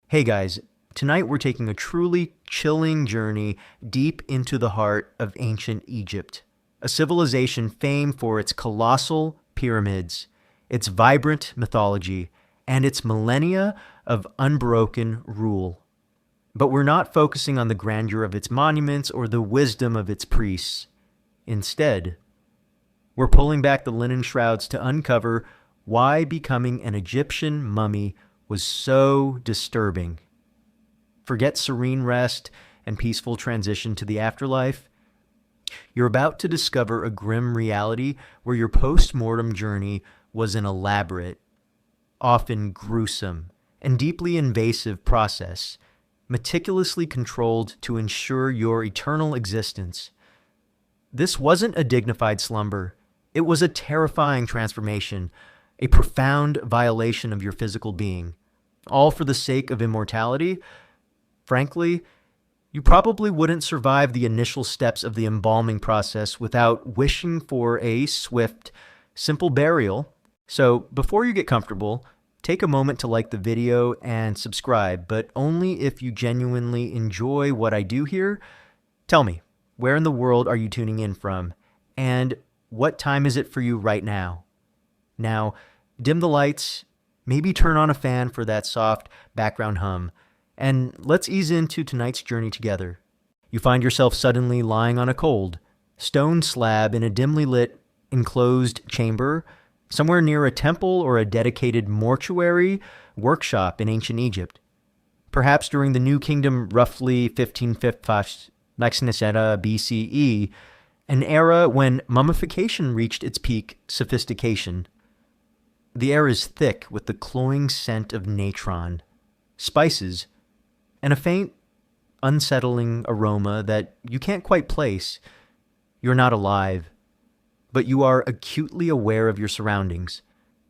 Hey guys, tonight we're taking a truly chilling journey deep into the heart of ancient Egypt, a civilization famed for its colossal pyramids, its vibrant mythology, and its millennia of unbroken rule. But we're not focusing on the grandeur of its monuments or the wisdom of its priests. Instead, we're pulling back the linen shrouds to uncover why becoming an Egyptian mummy was so disturbing. Forget serene rest and peaceful transition to the afterlife. You're about to discover a grim reality where your post-mortem journey was an elaborate, often gruesome, and deeply invasive process, meticulously controlled to ensure your eternal existence. This wasn't a dignified slumber. It was a terrifying transformation, a profound violation of your physical being, all for the sake of immortality. Frankly, you probably wouldn't survive the initial steps of the embalming process without wishing for a swift, simple burial. So before you get comfortable, take a moment to like the video and subscribe, but only if you genuinely enjoy what I do here. Tell me, where in the world are you tuning in from? And what time is it for you right now? Now, dim the lights, maybe turn on a fan for that soft background hum, and let's ease into tonight's journey together. You find yourself suddenly lying on a cold, stone slab in a dimly lit, enclosed chamber, somewhere near a temple or a dedicated mortuary workshop in ancient Egypt. Perhaps during the New Kingdom, roughly 1555 BCE, an era when mummification reached its peak sophistication. The air is thick with the cloying scent of natron, spices, and a faint, unsettling aroma that you can't quite place. You're not alive, but you are acutely aware of your surroundings,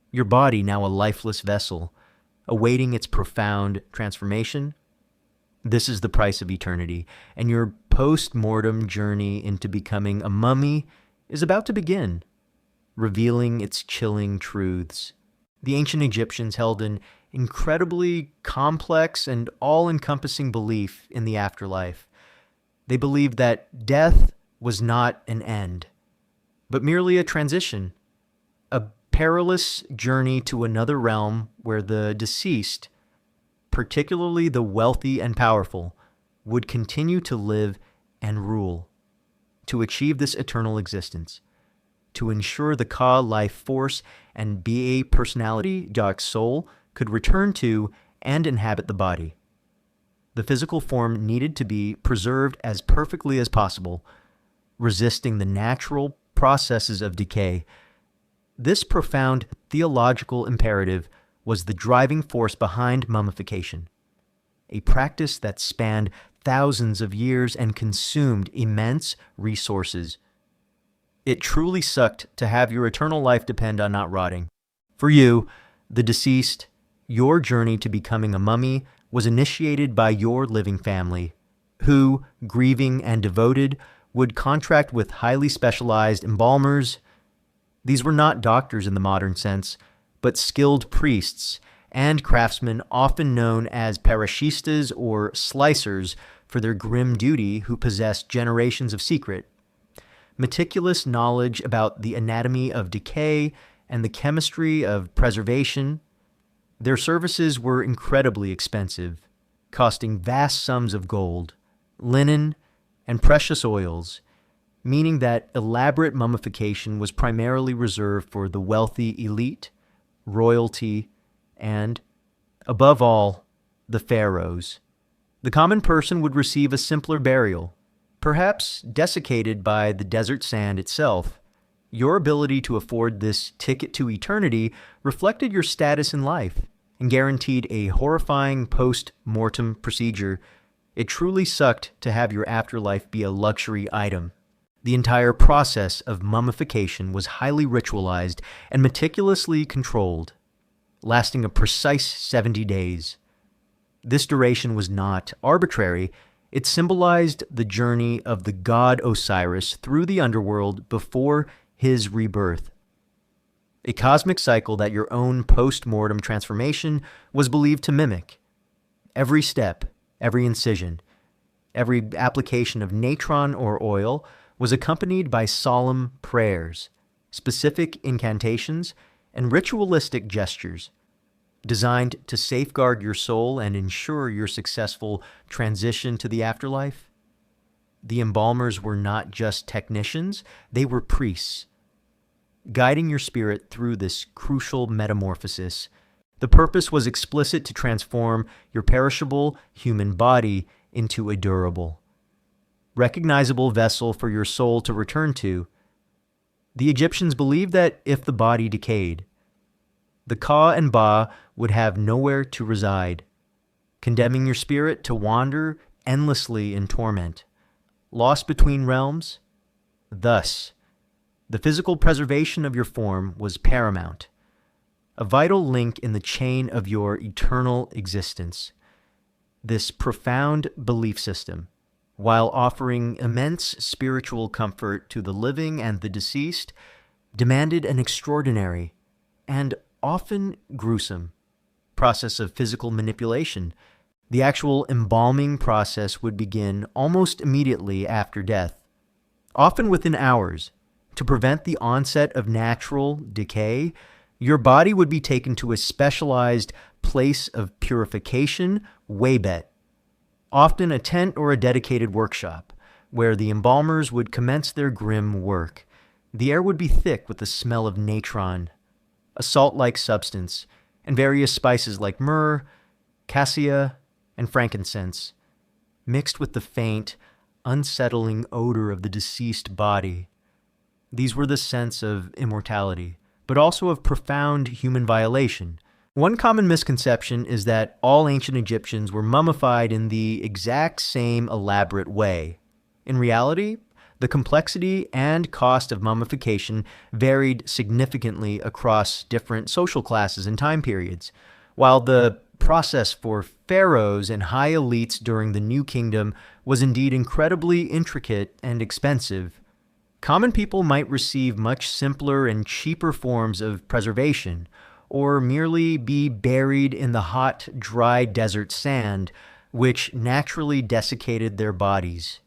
your body now a lifeless vessel, awaiting its profound transformation. This is the price of eternity, and your post-mortem journey into becoming a mummy is about to begin, revealing its chilling truths. The ancient Egyptians held an incredibly complex and all-encompassing belief in the afterlife. They believed that death was not an end, but merely a transition, a perilous journey to another realm where the deceased, particularly the wealthy and powerful, would continue to live and rule, to achieve this eternal existence, to ensure the Ka life force and Ba personality, dark soul, could return to and inhabit the body. The physical form needed to be preserved as perfectly as possible, resisting the natural processes of decay. This profound theological imperative was the driving force behind mummification, a practice that spanned thousands of years and consumed immense resources. It truly sucked to have your eternal life depend on not rotting. For you, the deceased, your journey to becoming a mummy was initiated by your living family, who, grieving and devoted, would contract with highly specialized embalmers. These were not doctors in the modern sense, but skilled priests and craftsmen often known as parashistas or slicers for their grim duty, who possessed generations of secret, meticulous knowledge about the anatomy of decay and the chemistry of preservation. Their services were incredibly expensive, costing vast sums of gold, linen, and precious oils, meaning that elaborate mummification was primarily reserved for the wealthy elite, royalty, and, above all, the pharaohs. The common person would receive a simpler burial, perhaps desiccated by the desert sand itself. Your ability to afford this ticket to eternity reflected your status in life and guaranteed a horrifying post-mortem procedure. It truly sucked to have your afterlife be a luxury item. The entire process of mummification was highly ritualized and meticulously controlled, lasting a precise 70 days. This duration was not arbitrary. It symbolized the journey of the god Osiris through the underworld before his rebirth. A cosmic cycle that your own post-mortem transformation was believed to mimic. Every step, every incision, every application of natron or oil was accompanied by solemn prayers, specific incantations, and ritualistic gestures designed to safeguard your soul and ensure your successful transition to the afterlife. The embalmers were not just technicians, they were priests, guiding your spirit through this crucial metamorphosis. The purpose was explicit: to transform your perishable human body into a durable, recognizable vessel for your soul to return to. The Egyptians believed that if the body decayed, the Ka and Ba would have nowhere to reside, condemning your spirit to wander endlessly in torment, lost between realms. Thus, the physical preservation of your form was paramount, a vital link in the chain of your eternal existence. This profound belief system, while offering immense spiritual comfort to the living and the deceased, demanded an extraordinary and often gruesome process of physical manipulation. The actual embalming process would begin almost immediately after death, often within hours. To prevent the onset of natural decay, your body would be taken to a specialized place of purification, waybet, often a tent or a dedicated workshop, where the embalmers would commence their grim work. The air would be thick with the smell of natron, a salt-like substance, and various spices like myrrh, cassia, and frankincense, mixed with the faint, unsettling odor of the deceased body. These were the sense of immortality, but also of profound human violation. One common misconception is that all ancient Egyptians were mummified in the exact same elaborate way. In reality, the complexity and cost of mummification varied significantly across different social classes and time periods. While the process for pharaohs and high elites during the New Kingdom was indeed incredibly intricate and expensive, common people might receive much simpler and cheaper forms of preservation, or merely be buried in the hot, dry desert sand, which naturally desiccated their bodies.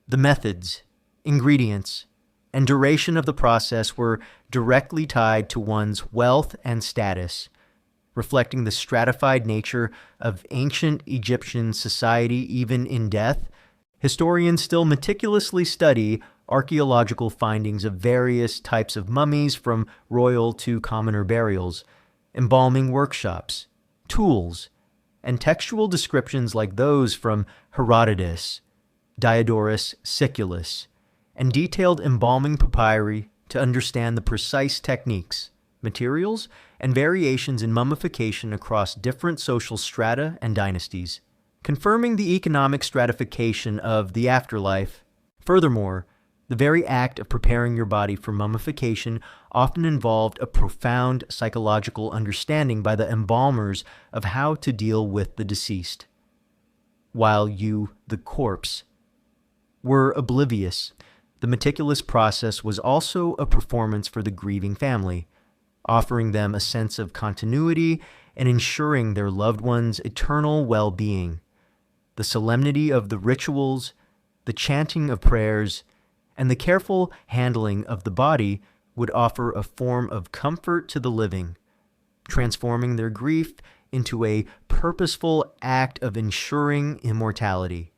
The methods, ingredients, and duration of the process were directly tied to one's wealth and status, reflecting the stratified nature of ancient Egyptian society. Even in death, historians still meticulously study archaeological findings of various types of mummies, from royal to commoner burials, embalming workshops, tools, and textual descriptions like those from Herodotus, Diodorus Siculus, and detailed embalming papyri to understand the precise techniques, materials, and variations in mummification across different social strata and dynasties, confirming the economic stratification of the afterlife. Furthermore, the very act of preparing your body for mummification often involved a profound psychological understanding by the embalmers of how to deal with the deceased, while you, the corpse, were oblivious. The meticulous process was also a performance for the grieving family, offering them a sense of continuity and ensuring their loved one's eternal well-being. The solemnity of the rituals, the chanting of prayers, and the careful handling of the body would offer a form of comfort to the living, transforming their grief into a purposeful act of ensuring immortality.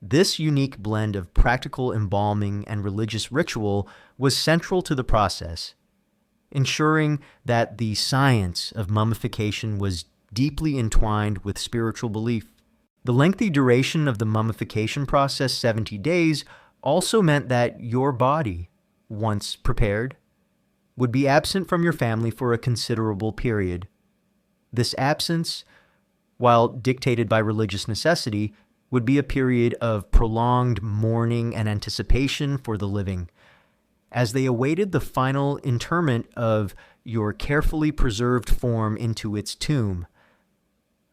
This unique blend of practical embalming and religious ritual was central to the process, ensuring that the science of mummification was deeply entwined with spiritual belief. The lengthy duration of the mummification process, 70 days, also meant that your body, once prepared, would be absent from your family for a considerable period. This absence, while dictated by religious necessity, would be a period of prolonged mourning and anticipation for the living, as they awaited the final interment of your carefully preserved form into its tomb.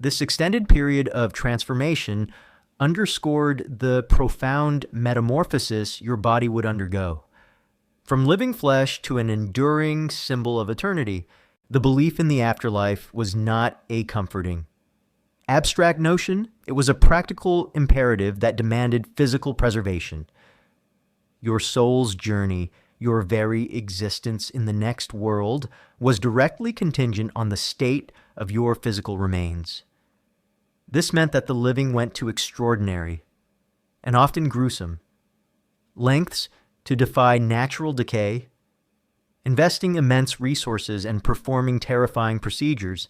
This extended period of transformation underscored the profound metamorphosis your body would undergo. From living flesh to an enduring symbol of eternity, the belief in the afterlife was not a comforting, abstract notion, it was a practical imperative that demanded physical preservation. Your soul's journey, your very existence in the next world, was directly contingent on the state of your physical remains. This meant that the living went to extraordinary, and often gruesome, lengths to defy natural decay, investing immense resources and performing terrifying procedures,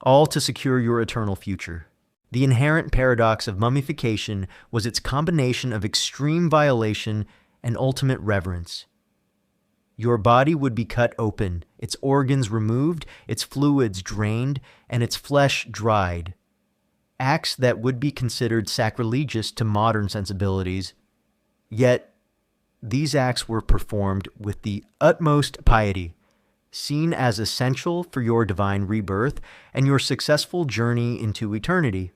all to secure your eternal future. The inherent paradox of mummification was its combination of extreme violation and ultimate reverence. Your body would be cut open, its organs removed, its fluids drained, and its flesh dried. Acts that would be considered sacrilegious to modern sensibilities. Yet, these acts were performed with the utmost piety, seen as essential for your divine rebirth and your successful journey into eternity.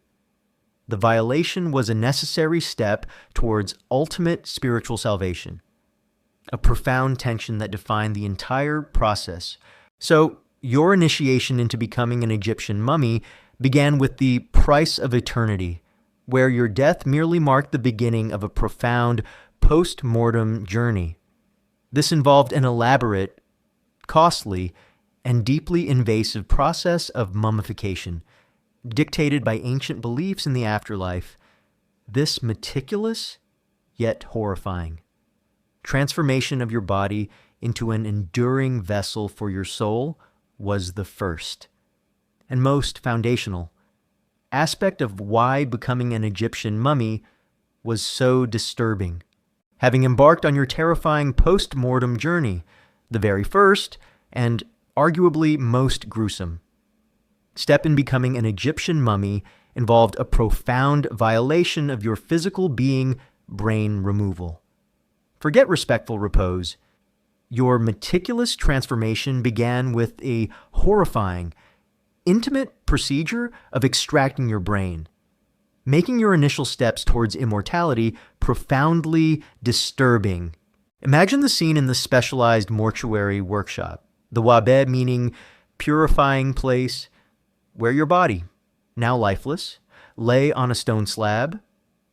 The violation was a necessary step towards ultimate spiritual salvation, a profound tension that defined the entire process. So, your initiation into becoming an Egyptian mummy began with the price of eternity, where your death merely marked the beginning of a profound post-mortem journey. This involved an elaborate, costly, and deeply invasive process of mummification, dictated by ancient beliefs in the afterlife. This meticulous, yet horrifying, transformation of your body into an enduring vessel for your soul was the first, and most foundational, aspect of why becoming an Egyptian mummy was so disturbing. Having embarked on your terrifying post-mortem journey, the very first, and arguably most gruesome. Step in becoming an Egyptian mummy involved a profound violation of your physical being, brain removal. Forget respectful repose. Your meticulous transformation began with a horrifying, intimate procedure of extracting your brain, making your initial steps towards immortality profoundly disturbing. Imagine the scene in the specialized mortuary workshop, the wabe meaning purifying place, where your body, now lifeless, lay on a stone slab,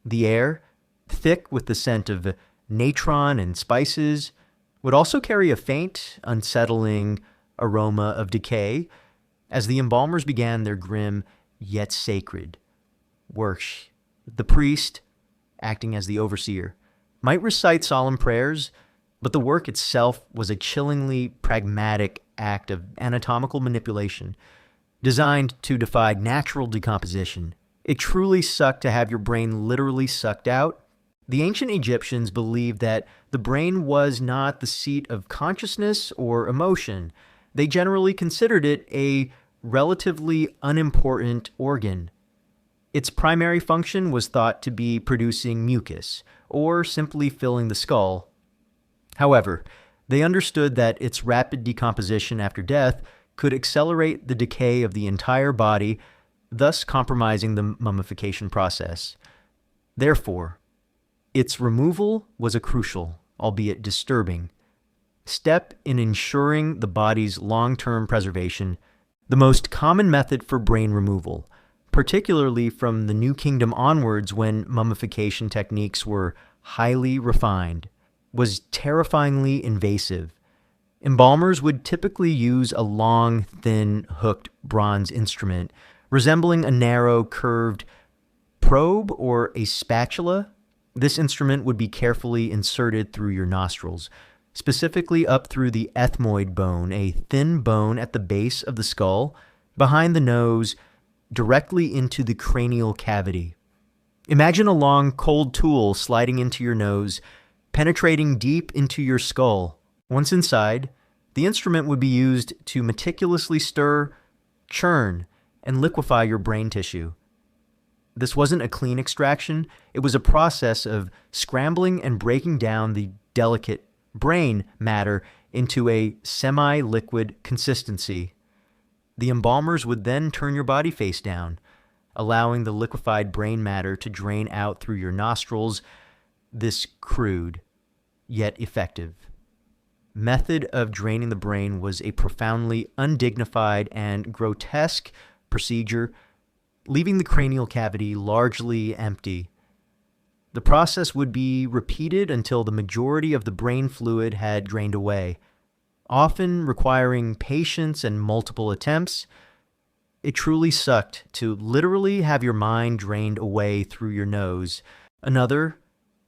the air, thick with the scent of natron and spices, would also carry a faint, unsettling aroma of decay as the embalmers began their grim yet sacred work. The priest, acting as the overseer, might recite solemn prayers, but the work itself was a chillingly pragmatic act of anatomical manipulation designed to defy natural decomposition. It truly sucked to have your brain literally sucked out. The ancient Egyptians believed that the brain was not the seat of consciousness or emotion. They generally considered it a relatively unimportant organ. Its primary function was thought to be producing mucus, or simply filling the skull. However, they understood that its rapid decomposition after death could accelerate the decay of the entire body, thus compromising the mummification process. Therefore, its removal was a crucial, albeit disturbing, step in ensuring the body's long-term preservation. The most common method for brain removal, particularly from the New Kingdom onwards when mummification techniques were highly refined, was terrifyingly invasive. Embalmers would typically use a long, thin, hooked bronze instrument resembling a narrow, curved probe or a spatula. This instrument would be carefully inserted through your nostrils, specifically up through the ethmoid bone, a thin bone at the base of the skull, behind the nose, directly into the cranial cavity. Imagine a long, cold tool sliding into your nose, penetrating deep into your skull. Once inside, the instrument would be used to meticulously stir, churn, and liquefy your brain tissue. This wasn't a clean extraction. It was a process of scrambling and breaking down the delicate brain matter into a semi-liquid consistency. The embalmers would then turn your body face down, allowing the liquefied brain matter to drain out through your nostrils. This crude, yet effective, method of draining the brain was a profoundly undignified and grotesque procedure leaving the cranial cavity largely empty. The process would be repeated until the majority of the brain fluid had drained away, often requiring patience and multiple attempts. It truly sucked to literally have your mind drained away through your nose. Another,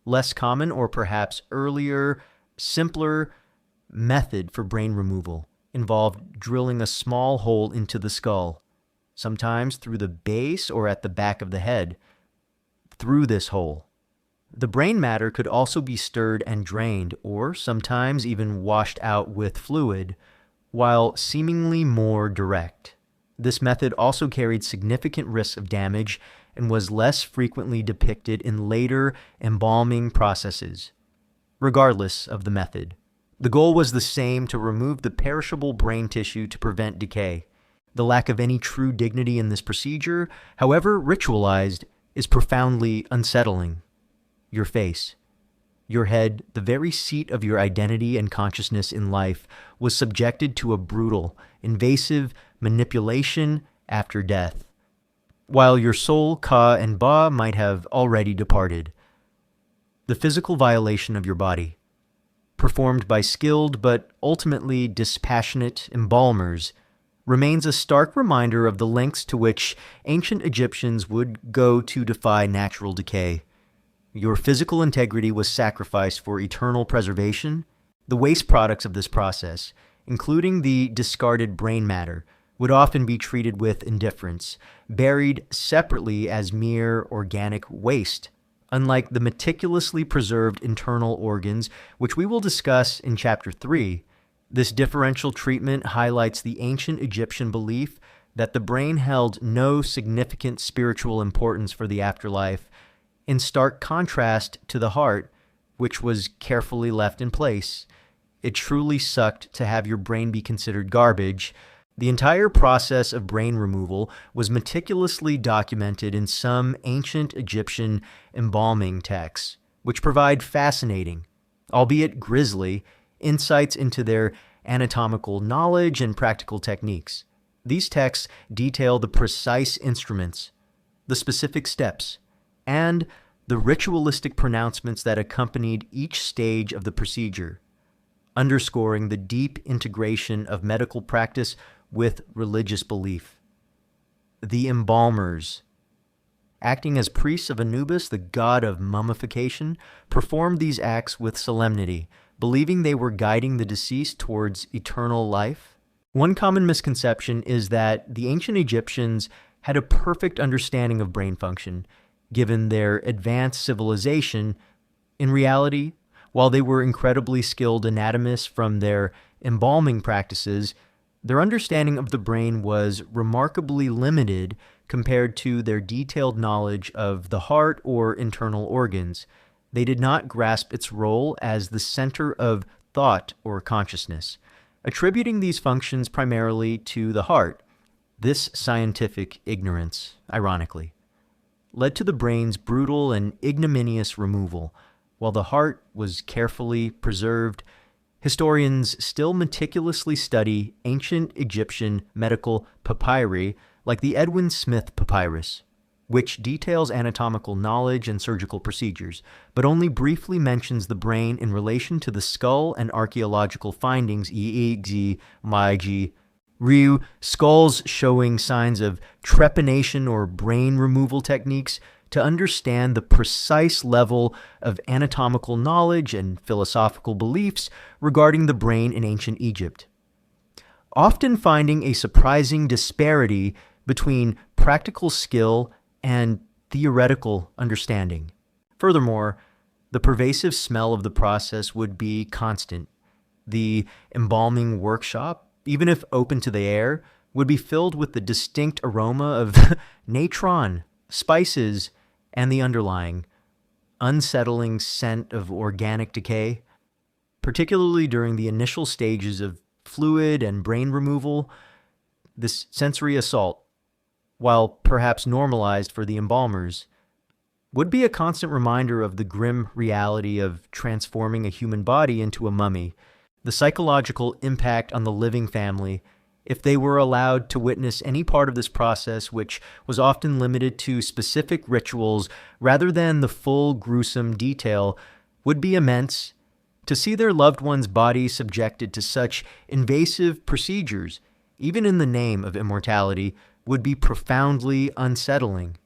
less common or perhaps earlier, simpler method for brain removal involved drilling a small hole into the skull, sometimes through the base or at the back of the head. Through this hole, the brain matter could also be stirred and drained, or sometimes even washed out with fluid, while seemingly more direct. This method also carried significant risks of damage and was less frequently depicted in later embalming processes. Regardless of the method, the goal was the same: to remove the perishable brain tissue to prevent decay. The lack of any true dignity in this procedure, however ritualized, is profoundly unsettling. Your face, your head, the very seat of your identity and consciousness in life, was subjected to a brutal, invasive manipulation after death, while your soul, ka, and ba might have already departed. The physical violation of your body, performed by skilled but ultimately dispassionate embalmers, remains a stark reminder of the lengths to which ancient Egyptians would go to defy natural decay. Your physical integrity was sacrificed for eternal preservation. The waste products of this process, including the discarded brain matter, would often be treated with indifference, buried separately as mere organic waste, unlike the meticulously preserved internal organs, which we will discuss in Chapter 3. This differential treatment highlights the ancient Egyptian belief that the brain held no significant spiritual importance for the afterlife, in stark contrast to the heart, which was carefully left in place. It truly sucked to have your brain be considered garbage. The entire process of brain removal was meticulously documented in some ancient Egyptian embalming texts, which provide fascinating, albeit grisly, insights into their anatomical knowledge and practical techniques. These texts detail the precise instruments, the specific steps, and the ritualistic pronouncements that accompanied each stage of the procedure, underscoring the deep integration of medical practice with religious belief. The embalmers, acting as priests of Anubis, the god of mummification, performed these acts with solemnity, believing they were guiding the deceased towards eternal life. One common misconception is that the ancient Egyptians had a perfect understanding of brain function, given their advanced civilization. In reality, while they were incredibly skilled anatomists from their embalming practices, their understanding of the brain was remarkably limited compared to their detailed knowledge of the heart or internal organs. They did not grasp its role as the center of thought or consciousness, attributing these functions primarily to the heart. This scientific ignorance, ironically, led to the brain's brutal and ignominious removal. While the heart was carefully preserved, historians still meticulously study ancient Egyptian medical papyri, like the Edwin Smith papyrus, which details anatomical knowledge and surgical procedures, but only briefly mentions the brain in relation to the skull and archaeological findings, e.g., Maiji, Ryu, skulls showing signs of trepanation or brain removal techniques. To understand the precise level of anatomical knowledge and philosophical beliefs regarding the brain in ancient Egypt, often finding a surprising disparity between practical skill and theoretical understanding. Furthermore, the pervasive smell of the process would be constant. The embalming workshop, even if open to the air, would be filled with the distinct aroma of natron, spices, and the underlying, unsettling scent of organic decay. Particularly during the initial stages of fluid and brain removal, this sensory assault, while perhaps normalized for the embalmers, would be a constant reminder of the grim reality of transforming a human body into a mummy. The psychological impact on the living family if they were allowed to witness any part of this process, which was often limited to specific rituals rather than the full gruesome detail, would be immense. To see their loved one's body subjected to such invasive procedures, even in the name of immortality, would be profoundly unsettling.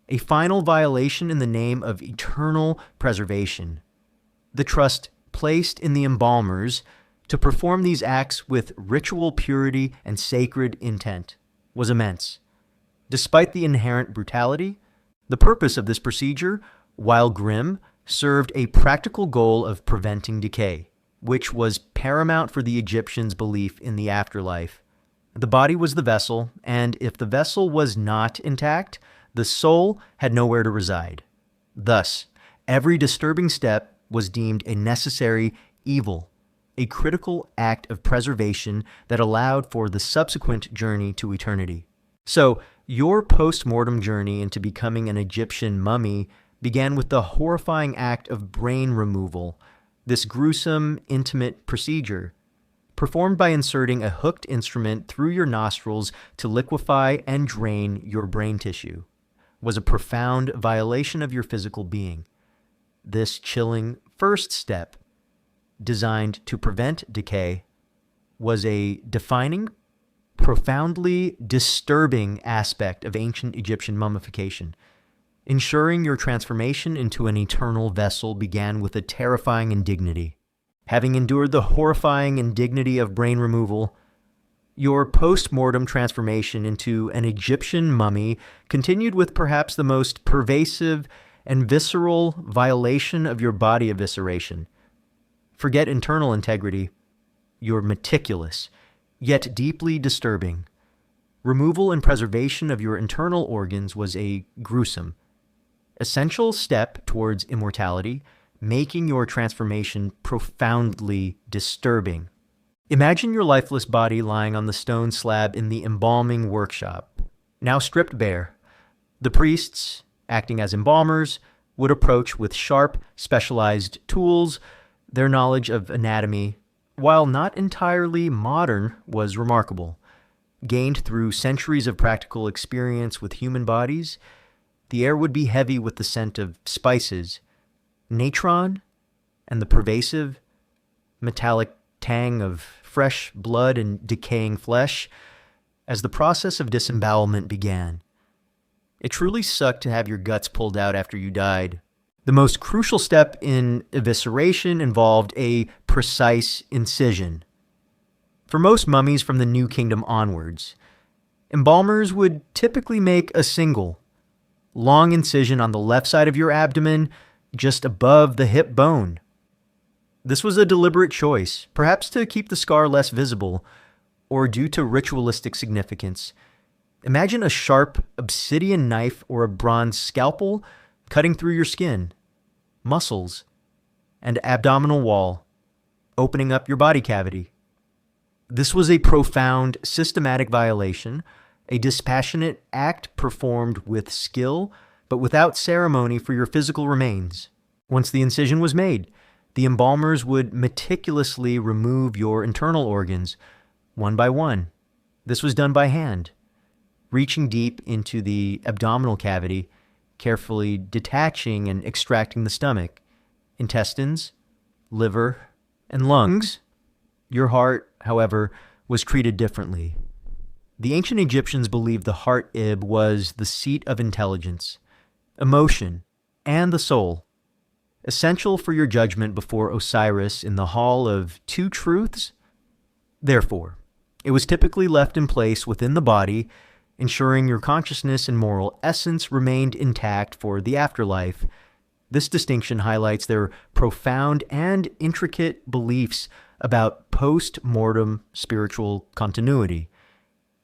A final violation in the name of eternal preservation. The trust placed in the embalmers to perform these acts with ritual purity and sacred intent was immense. Despite the inherent brutality, the purpose of this procedure, while grim, served a practical goal of preventing decay, which was paramount for the Egyptians' belief in the afterlife. The body was the vessel, and if the vessel was not intact, the soul had nowhere to reside. Thus, every disturbing step was deemed a necessary evil, a critical act of preservation that allowed for the subsequent journey to eternity. So, your post-mortem journey into becoming an Egyptian mummy began with the horrifying act of brain removal, this gruesome, intimate procedure, performed by inserting a hooked instrument through your nostrils to liquefy and drain your brain tissue, was a profound violation of your physical being. This chilling first step, designed to prevent decay, was a defining, profoundly disturbing aspect of ancient Egyptian mummification. Ensuring your transformation into an eternal vessel began with a terrifying indignity. Having endured the horrifying indignity of brain removal, your post-mortem transformation into an Egyptian mummy continued with perhaps the most pervasive and visceral violation of your body evisceration. Forget internal integrity. Your meticulous, yet deeply disturbing, removal and preservation of your internal organs was a gruesome, essential step towards immortality, making your transformation profoundly disturbing. Imagine your lifeless body lying on the stone slab in the embalming workshop, now stripped bare. The priests, acting as embalmers, would approach with sharp, specialized tools. Their knowledge of anatomy, while not entirely modern, was remarkable. Gained through centuries of practical experience with human bodies, the air would be heavy with the scent of spices, natron, and the pervasive, metallic tang of fresh blood and decaying flesh as the process of disembowelment began. It truly sucked to have your guts pulled out after you died. The most crucial step in evisceration involved a precise incision. For most mummies from the New Kingdom onwards, embalmers would typically make a single, long incision on the left side of your abdomen, just above the hip bone. This was a deliberate choice, perhaps to keep the scar less visible, or due to ritualistic significance. Imagine a sharp obsidian knife or a bronze scalpel cutting through your skin, muscles, and abdominal wall, opening up your body cavity. This was a profound, systematic violation, a dispassionate act performed with skill, but without ceremony for your physical remains. Once the incision was made, the embalmers would meticulously remove your internal organs, one by one. This was done by hand, reaching deep into the abdominal cavity, carefully detaching and extracting the stomach, intestines, liver, and lungs. Your heart, however, was treated differently. The ancient Egyptians believed the heart ib was the seat of intelligence, emotion, and the soul, essential for your judgment before Osiris in the Hall of Two Truths. Therefore, it was typically left in place within the body, ensuring your consciousness and moral essence remained intact for the afterlife. This distinction highlights their profound and intricate beliefs about post-mortem spiritual continuity.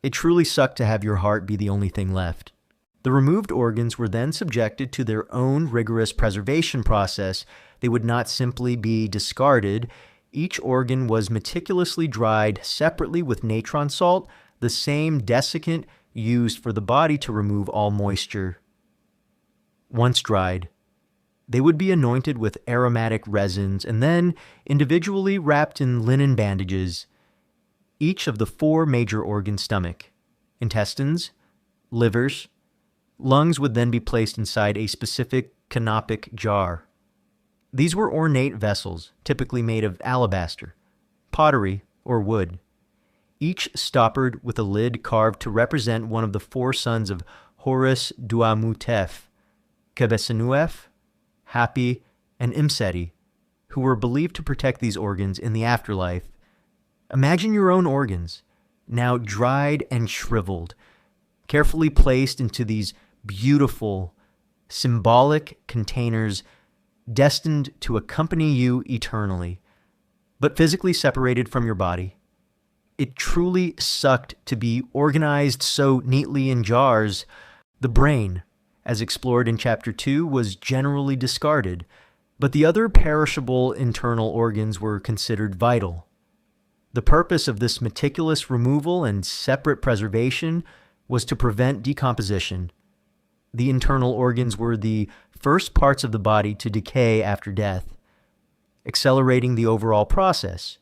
It truly sucked to have your heart be the only thing left. The removed organs were then subjected to their own rigorous preservation process. They would not simply be discarded. Each organ was meticulously dried separately with natron salt, the same desiccant used for the body to remove all moisture. Once dried, they would be anointed with aromatic resins and then individually wrapped in linen bandages. each of the four major organ stomach, intestines, livers, lungs would then be placed inside a specific canopic jar. These were ornate vessels, typically made of alabaster, pottery, or wood, each stoppered with a lid carved to represent one of the four sons of Horus Duamutef, Kebesenuef, Hapi, and Imseti, who were believed to protect these organs in the afterlife. Imagine your own organs, now dried and shriveled, carefully placed into these beautiful, symbolic containers destined to accompany you eternally, but physically separated from your body. It truly sucked to be organized so neatly in jars. The brain, as explored in Chapter 2, was generally discarded, but the other perishable internal organs were considered vital. The purpose of this meticulous removal and separate preservation was to prevent decomposition. The internal organs were the first parts of the body to decay after death, accelerating the overall process.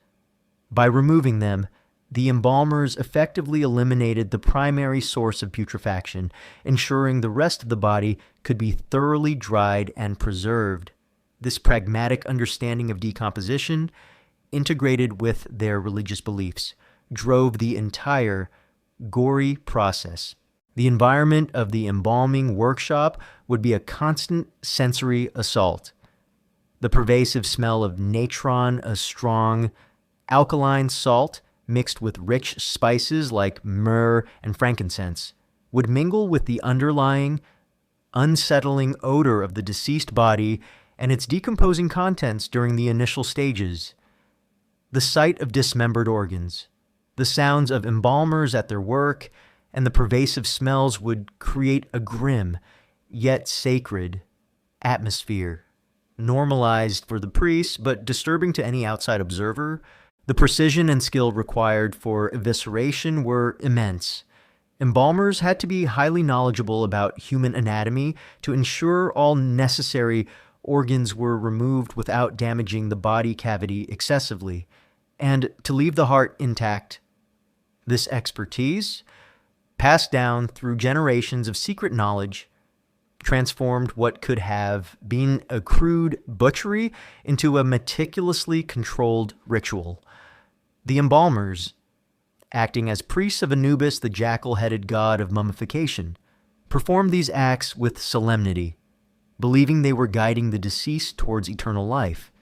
By removing them, the embalmers effectively eliminated the primary source of putrefaction, ensuring the rest of the body could be thoroughly dried and preserved. This pragmatic understanding of decomposition, integrated with their religious beliefs, drove the entire gory process. The environment of the embalming workshop would be a constant sensory assault. The pervasive smell of natron, a strong, alkaline salt mixed with rich spices like myrrh and frankincense, would mingle with the underlying, unsettling odor of the deceased body and its decomposing contents during the initial stages. The sight of dismembered organs, the sounds of embalmers at their work, and the pervasive smells would create a grim, yet sacred, atmosphere, normalized for the priests, but disturbing to any outside observer. The precision and skill required for evisceration were immense. Embalmers had to be highly knowledgeable about human anatomy to ensure all necessary organs were removed without damaging the body cavity excessively, and to leave the heart intact. This expertise, passed down through generations of secret knowledge, transformed what could have been a crude butchery into a meticulously controlled ritual. The embalmers, acting as priests of Anubis, the jackal-headed god of mummification, performed these acts with solemnity, believing they were guiding the deceased towards eternal life,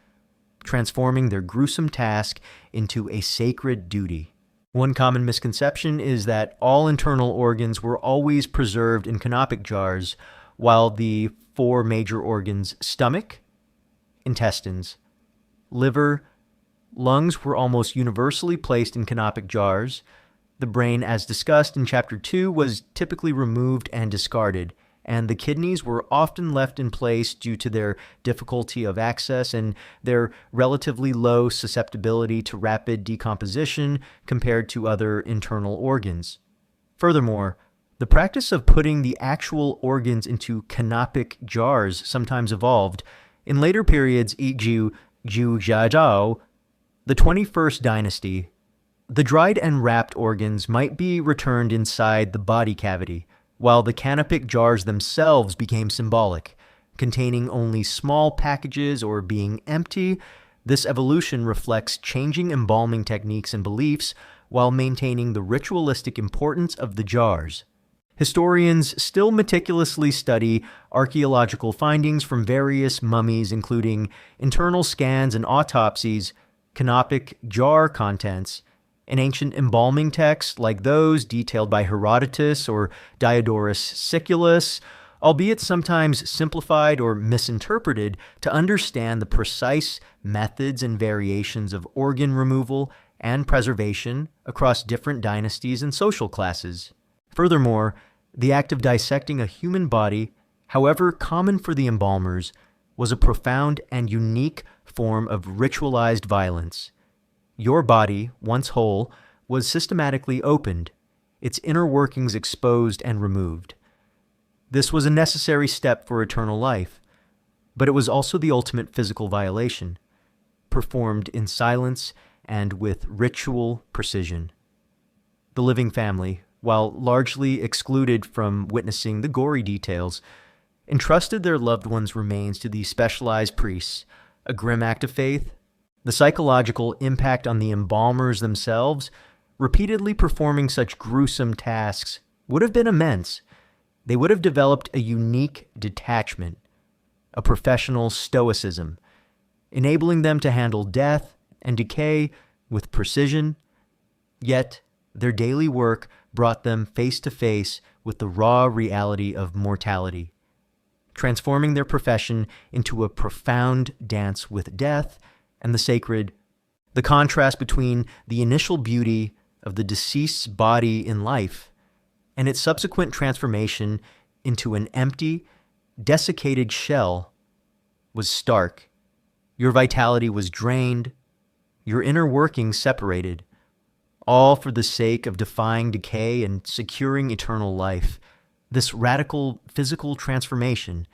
transforming their gruesome task into a sacred duty. One common misconception is that all internal organs were always preserved in canopic jars, while the four major organs, stomach, intestines, liver, lungs, were almost universally placed in canopic jars. The brain, as discussed in Chapter 2, was typically removed and discarded, and the kidneys were often left in place due to their difficulty of access and their relatively low susceptibility to rapid decomposition compared to other internal organs. Furthermore, the practice of putting the actual organs into canopic jars sometimes evolved. In later periods, e.g. Zhou, the 21st dynasty, the dried and wrapped organs might be returned inside the body cavity, while the canopic jars themselves became symbolic, containing only small packages or being empty. This evolution reflects changing embalming techniques and beliefs while maintaining the ritualistic importance of the jars. Historians still meticulously study archaeological findings from various mummies, including internal scans and autopsies, canopic jar contents, and ancient embalming texts like those detailed by Herodotus or Diodorus Siculus, albeit sometimes simplified or misinterpreted, to understand the precise methods and variations of organ removal and preservation across different dynasties and social classes. Furthermore, the act of dissecting a human body, however common for the embalmers, was a profound and unique form of ritualized violence. Your body, once whole, was systematically opened, its inner workings exposed and removed. This was a necessary step for eternal life, but it was also the ultimate physical violation, performed in silence and with ritual precision. The living family, while largely excluded from witnessing the gory details, entrusted their loved ones' remains to these specialized priests, a grim act of faith. The psychological impact on the embalmers themselves, repeatedly performing such gruesome tasks, would have been immense. They would have developed a unique detachment, a professional stoicism, enabling them to handle death and decay with precision. Yet, their daily work brought them face to face with the raw reality of mortality, transforming their profession into a profound dance with death and the sacred. The contrast between the initial beauty of the deceased's body in life and its subsequent transformation into an empty, desiccated shell was stark. Your vitality was drained, your inner workings separated, all for the sake of defying decay and securing eternal life. This radical physical transformation,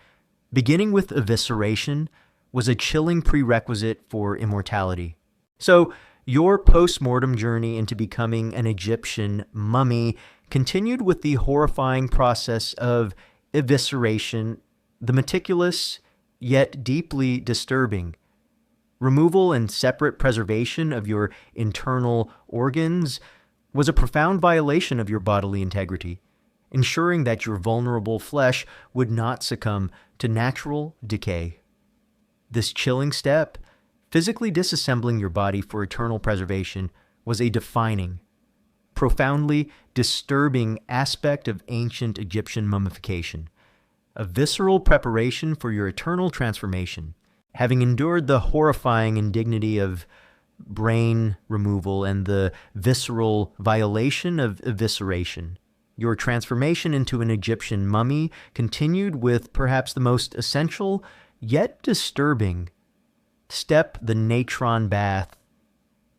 beginning with evisceration, was a chilling prerequisite for immortality. So, your post-mortem journey into becoming an Egyptian mummy continued with the horrifying process of evisceration, the meticulous yet deeply disturbing removal and separate preservation of your internal organs was a profound violation of your bodily integrity, ensuring that your vulnerable flesh would not succumb to natural decay. This chilling step, physically disassembling your body for eternal preservation, was a defining, profoundly disturbing aspect of ancient Egyptian mummification, a visceral preparation for your eternal transformation. Having endured the horrifying indignity of brain removal and the visceral violation of evisceration, your transformation into an Egyptian mummy continued with perhaps the most essential yet disturbing step, the natron bath.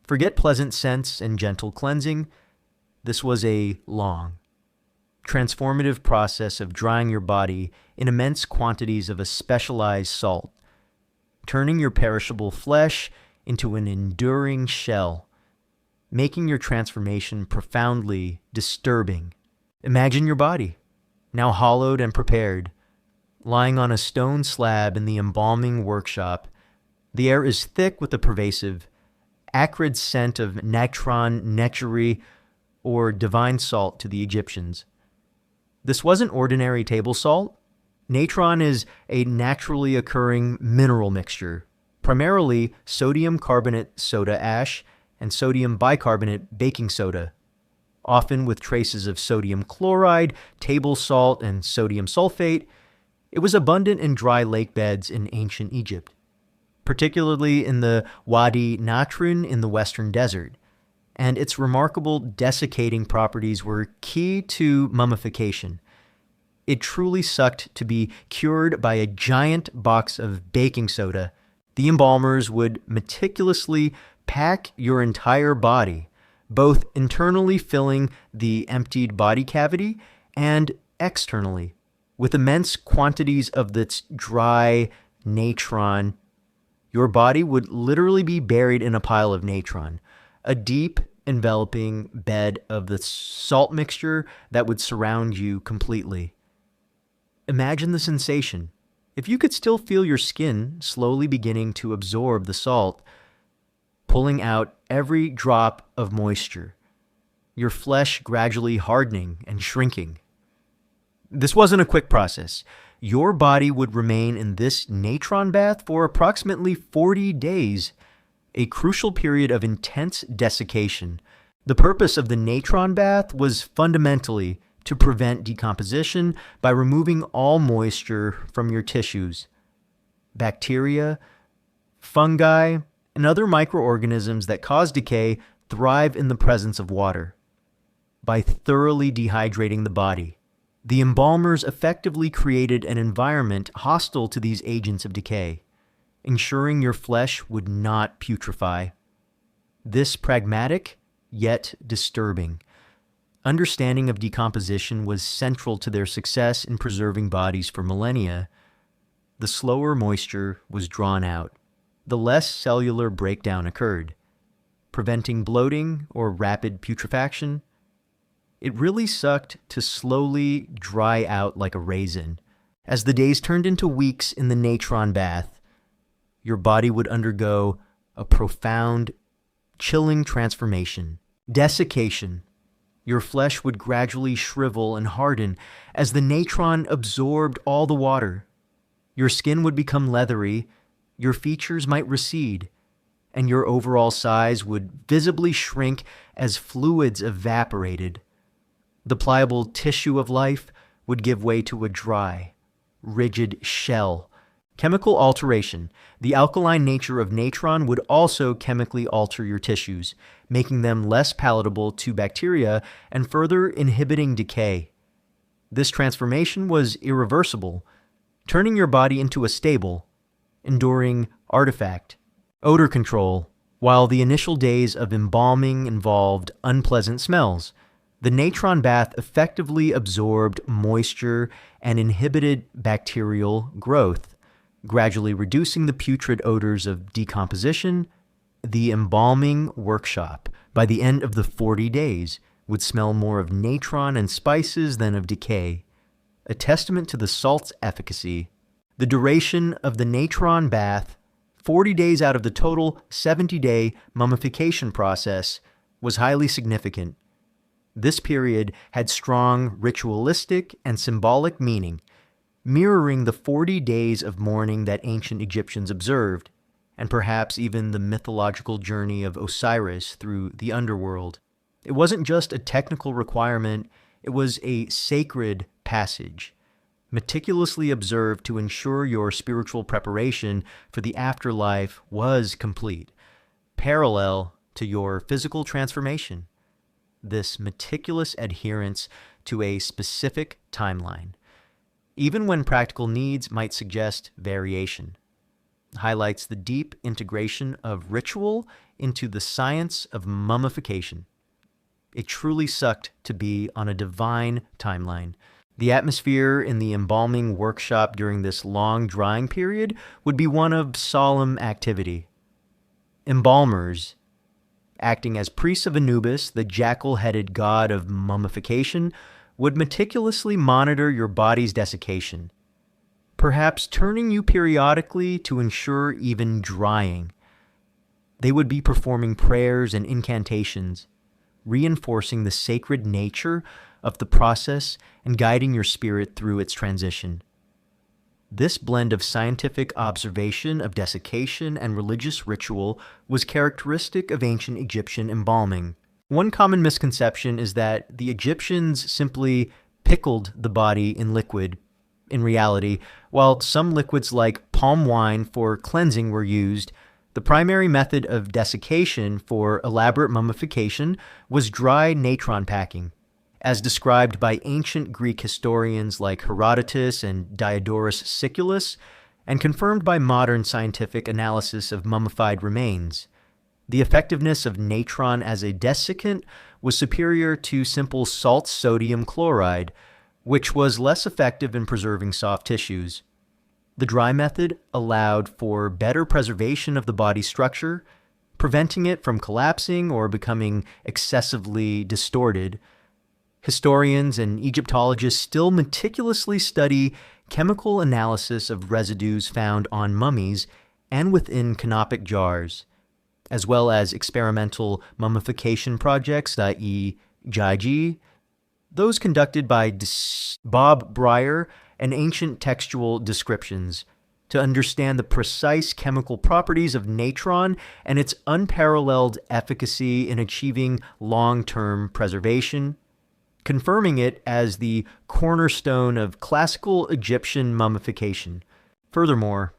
Forget pleasant scents and gentle cleansing. This was a long, transformative process of drying your body in immense quantities of a specialized salt, turning your perishable flesh into an enduring shell, making your transformation profoundly disturbing. Imagine your body, now hollowed and prepared, lying on a stone slab in the embalming workshop. The air is thick with the pervasive, acrid scent of natron, nechery, or divine salt to the Egyptians. This wasn't ordinary table salt. Natron is a naturally occurring mineral mixture, primarily sodium carbonate soda ash and sodium bicarbonate baking soda, often with traces of sodium chloride, table salt, and sodium sulfate. It was abundant in dry lake beds in ancient Egypt, particularly in the Wadi Natron in the western desert, and its remarkable desiccating properties were key to mummification. It truly sucked to be cured by a giant box of baking soda. The embalmers would meticulously pack your entire body, both internally filling the emptied body cavity and externally, with immense quantities of this dry natron. Your body would literally be buried in a pile of natron, a deep, enveloping bed of the salt mixture that would surround you completely. Imagine the sensation. If you could still feel your skin slowly beginning to absorb the salt, pulling out every drop of moisture, your flesh gradually hardening and shrinking. This wasn't a quick process. Your body would remain in this natron bath for approximately 40 days, a crucial period of intense desiccation. The purpose of the natron bath was fundamentally to prevent decomposition by removing all moisture from your tissues. Bacteria, fungi, and other microorganisms that cause decay thrive in the presence of water. By thoroughly dehydrating the body, the embalmers effectively created an environment hostile to these agents of decay, ensuring your flesh would not putrefy. This pragmatic, yet disturbing, understanding of decomposition was central to their success in preserving bodies for millennia. The slower moisture was drawn out, the less cellular breakdown occurred, preventing bloating or rapid putrefaction. It really sucked to slowly dry out like a raisin. As the days turned into weeks in the natron bath, your body would undergo a profound, chilling transformation. Desiccation. Your flesh would gradually shrivel and harden as the natron absorbed all the water. Your skin would become leathery, your features might recede, and your overall size would visibly shrink as fluids evaporated. The pliable tissue of life would give way to a dry, rigid shell. Chemical alteration. The alkaline nature of natron would also chemically alter your tissues, making them less palatable to bacteria and further inhibiting decay. This transformation was irreversible, turning your body into a stable, enduring artifact. Odor control. While the initial days of embalming involved unpleasant smells, the natron bath effectively absorbed moisture and inhibited bacterial growth, gradually reducing the putrid odors of decomposition. The embalming workshop, by the end of the 40 days, would smell more of natron and spices than of decay, a testament to the salt's efficacy. The duration of the natron bath, 40 days out of the total 70-day mummification process, was highly significant. This period had strong ritualistic and symbolic meaning, mirroring the 40 days of mourning that ancient Egyptians observed, and perhaps even the mythological journey of Osiris through the underworld. It wasn't just a technical requirement, it was a sacred passage, meticulously observed to ensure your spiritual preparation for the afterlife was complete, parallel to your physical transformation. This meticulous adherence to a specific timeline, even when practical needs might suggest variation, highlights the deep integration of ritual into the science of mummification. It truly sucked to be on a divine timeline. The atmosphere in the embalming workshop during this long drying period would be one of solemn activity. Embalmers, acting as priests of Anubis, the jackal-headed god of mummification, would meticulously monitor your body's desiccation, perhaps turning you periodically to ensure even drying. They would be performing prayers and incantations, reinforcing the sacred nature of the process and guiding your spirit through its transition. This blend of scientific observation of desiccation and religious ritual was characteristic of ancient Egyptian embalming. One common misconception is that the Egyptians simply pickled the body in liquid. In reality, while some liquids like palm wine for cleansing were used, the primary method of desiccation for elaborate mummification was dry natron packing. As described by ancient Greek historians like Herodotus and Diodorus Siculus, and confirmed by modern scientific analysis of mummified remains, the effectiveness of natron as a desiccant was superior to simple salt sodium chloride, which was less effective in preserving soft tissues. The dry method allowed for better preservation of the body's structure, preventing it from collapsing or becoming excessively distorted. Historians and Egyptologists still meticulously study chemical analysis of residues found on mummies and within canopic jars, as well as experimental mummification projects, i.e. Gigi, those conducted by Bob Breyer and ancient textual descriptions, to understand the precise chemical properties of natron and its unparalleled efficacy in achieving long-term preservation, confirming it as the cornerstone of classical Egyptian mummification. Furthermore,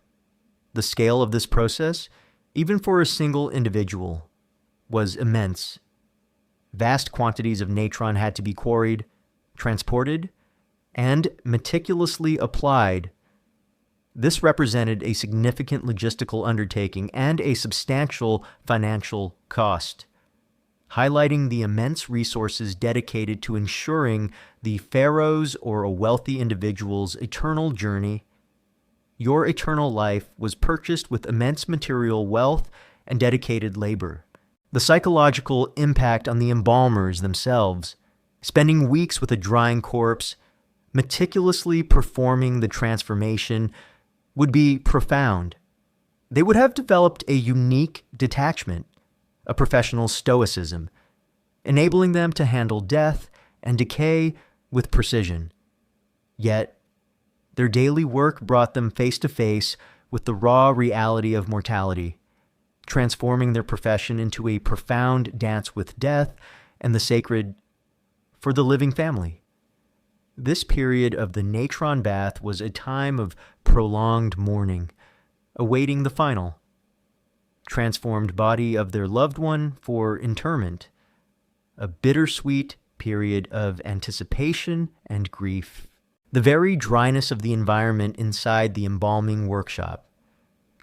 the scale of this process, even for a single individual, was immense. Vast quantities of natron had to be quarried, transported, and meticulously applied. This represented a significant logistical undertaking and a substantial financial cost, highlighting the immense resources dedicated to ensuring the pharaoh's or a wealthy individual's eternal journey. Your eternal life was purchased with immense material wealth and dedicated labor. The psychological impact on the embalmers themselves, Spending weeks with a drying corpse, meticulously performing the transformation, would be profound. They would have developed a unique detachment, a professional stoicism, enabling them to handle death and decay with precision. Yet, their daily work brought them face to face with the raw reality of mortality, transforming their profession into a profound dance with death and the sacred for the living family. This period of the natron bath was a time of prolonged mourning, awaiting the final, transformed body of their loved one for interment, a bittersweet period of anticipation and grief. The very dryness of the environment inside the embalming workshop,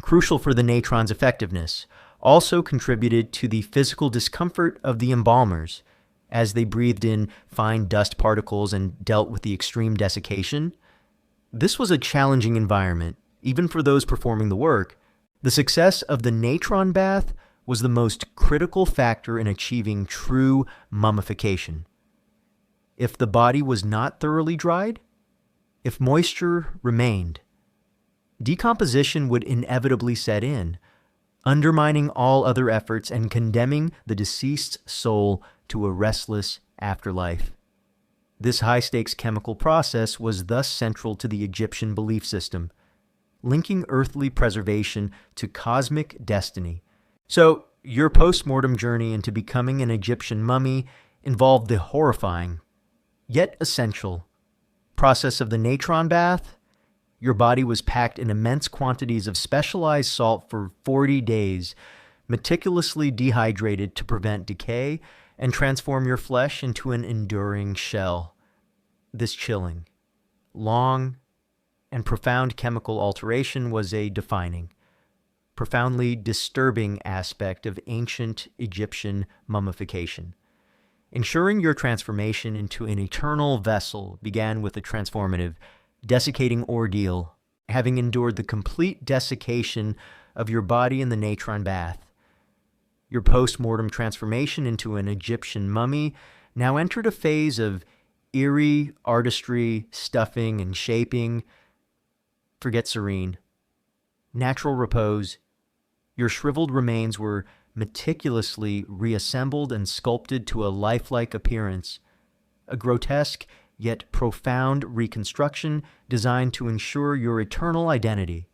crucial for the natron's effectiveness, also contributed to the physical discomfort of the embalmers as they breathed in fine dust particles and dealt with the extreme desiccation. This was a challenging environment, even for those performing the work. The success of the natron bath was the most critical factor in achieving true mummification. If the body was not thoroughly dried, if moisture remained, decomposition would inevitably set in, undermining all other efforts and condemning the deceased's soul to a restless afterlife. This high-stakes chemical process was thus central to the Egyptian belief system, linking earthly preservation to cosmic destiny. So, your post-mortem journey into becoming an Egyptian mummy involved the horrifying, yet essential, process of the natron bath. Your body was packed in immense quantities of specialized salt for 40 days, meticulously dehydrated to prevent decay and transform your flesh into an enduring shell. This chilling, long, and profound chemical alteration was a defining, profoundly disturbing aspect of ancient Egyptian mummification. Ensuring your transformation into an eternal vessel began with a transformative, desiccating ordeal, having endured the complete desiccation of your body in the natron bath. Your post-mortem transformation into an Egyptian mummy now entered a phase of eerie artistry, stuffing, and shaping. Forget serene. Natural repose. Your shriveled remains were meticulously reassembled and sculpted to a lifelike appearance, a grotesque yet profound reconstruction designed to ensure your eternal identity,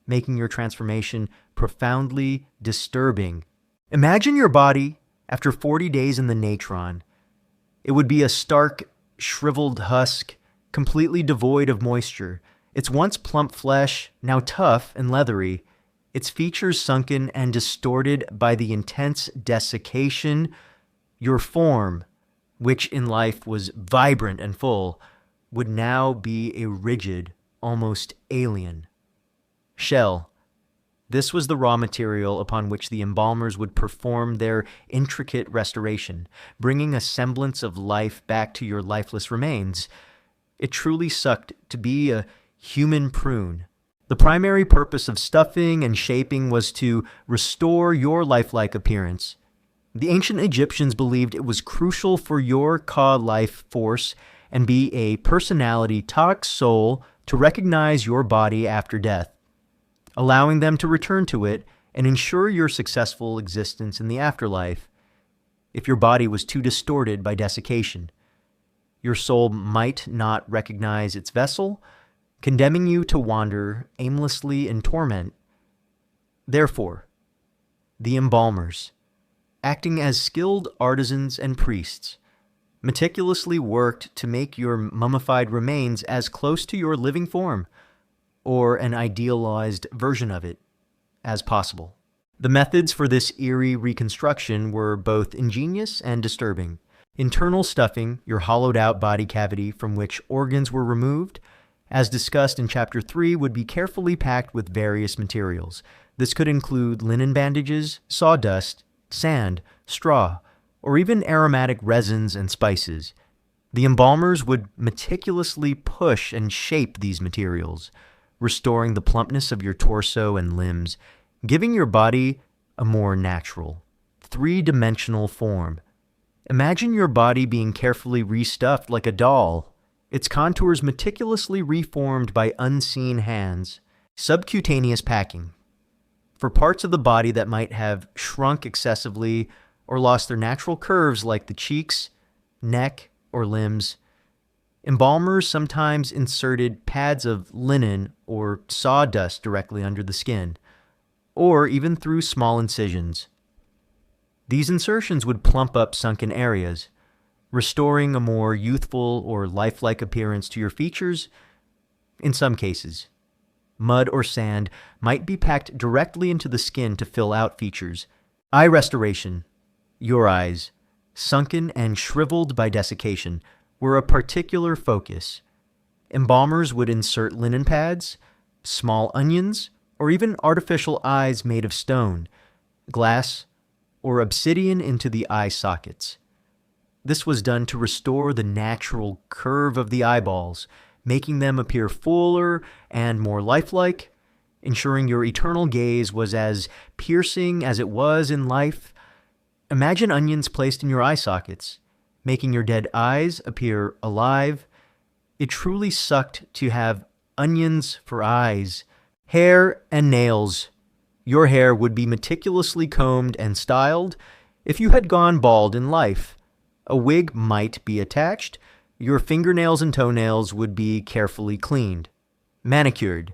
making your transformation profoundly disturbing. Imagine your body after 40 days in the natron. It would be a stark, shriveled husk, completely devoid of moisture, its once plump flesh now tough and leathery, its features sunken and distorted by the intense desiccation. Your form, which in life was vibrant and full, would now be a rigid, almost alien shell. This was the raw material upon which the embalmers would perform their intricate restoration, bringing a semblance of life back to your lifeless remains. It truly sucked to be a human prune. The primary purpose of stuffing and shaping was to restore your lifelike appearance. The ancient Egyptians believed it was crucial for your ka-life force and be a personality taught soul to recognize your body after death, allowing them to return to it and ensure your successful existence in the afterlife. If your body was too distorted by desiccation, your soul might not recognize its vessel, condemning you to wander aimlessly in torment. Therefore, the embalmers, acting as skilled artisans and priests, meticulously worked to make your mummified remains as close to your living form, or an idealized version of it, as possible. The methods for this eerie reconstruction were both ingenious and disturbing. Internal stuffing, your hollowed-out body cavity from which organs were removed, as discussed in Chapter 3, would be carefully packed with various materials. This could include linen bandages, sawdust, sand, straw, or even aromatic resins and spices. The embalmers would meticulously push and shape these materials, restoring the plumpness of your torso and limbs, giving your body a more natural, three-dimensional form. Imagine your body being carefully restuffed like a doll, its contours meticulously reformed by unseen hands. Subcutaneous packing. For parts of the body that might have shrunk excessively or lost their natural curves like the cheeks, neck, or limbs, embalmers sometimes inserted pads of linen or sawdust directly under the skin, or even through small incisions. These insertions would plump up sunken areas, restoring a more youthful or lifelike appearance to your features. In some cases, mud or sand might be packed directly into the skin to fill out features. Eye restoration. Your eyes, sunken and shriveled by desiccation, were a particular focus. Embalmers would insert linen pads, small onions, or even artificial eyes made of stone, glass, or obsidian into the eye sockets. This was done to restore the natural curve of the eyeballs, making them appear fuller and more lifelike, ensuring your eternal gaze was as piercing as it was in life. Imagine onions placed in your eye sockets, making your dead eyes appear alive. It truly sucked to have onions for eyes. Hair and nails. Your hair would be meticulously combed and styled. If you had gone bald in life, a wig might be attached. Your fingernails and toenails would be carefully cleaned, manicured,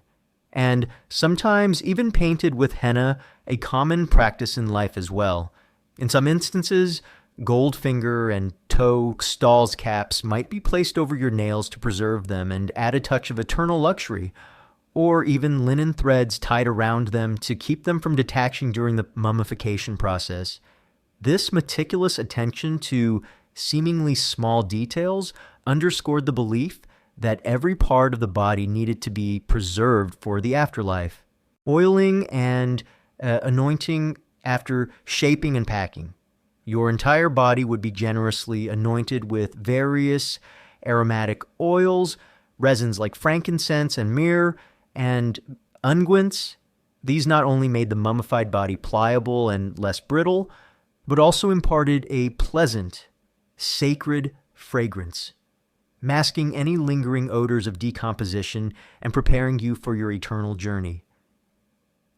and sometimes even painted with henna, a common practice in life as well. In some instances, gold finger and toe stalls caps might be placed over your nails to preserve them and add a touch of eternal luxury, or even linen threads tied around them to keep them from detaching during the mummification process. This meticulous attention to seemingly small details underscored the belief that every part of the body needed to be preserved for the afterlife. Oiling and anointing after shaping and packing. Your entire body would be generously anointed with various aromatic oils, resins like frankincense and myrrh, and unguents. These not only made the mummified body pliable and less brittle, but also imparted a pleasant, sacred fragrance, masking any lingering odors of decomposition and preparing you for your eternal journey.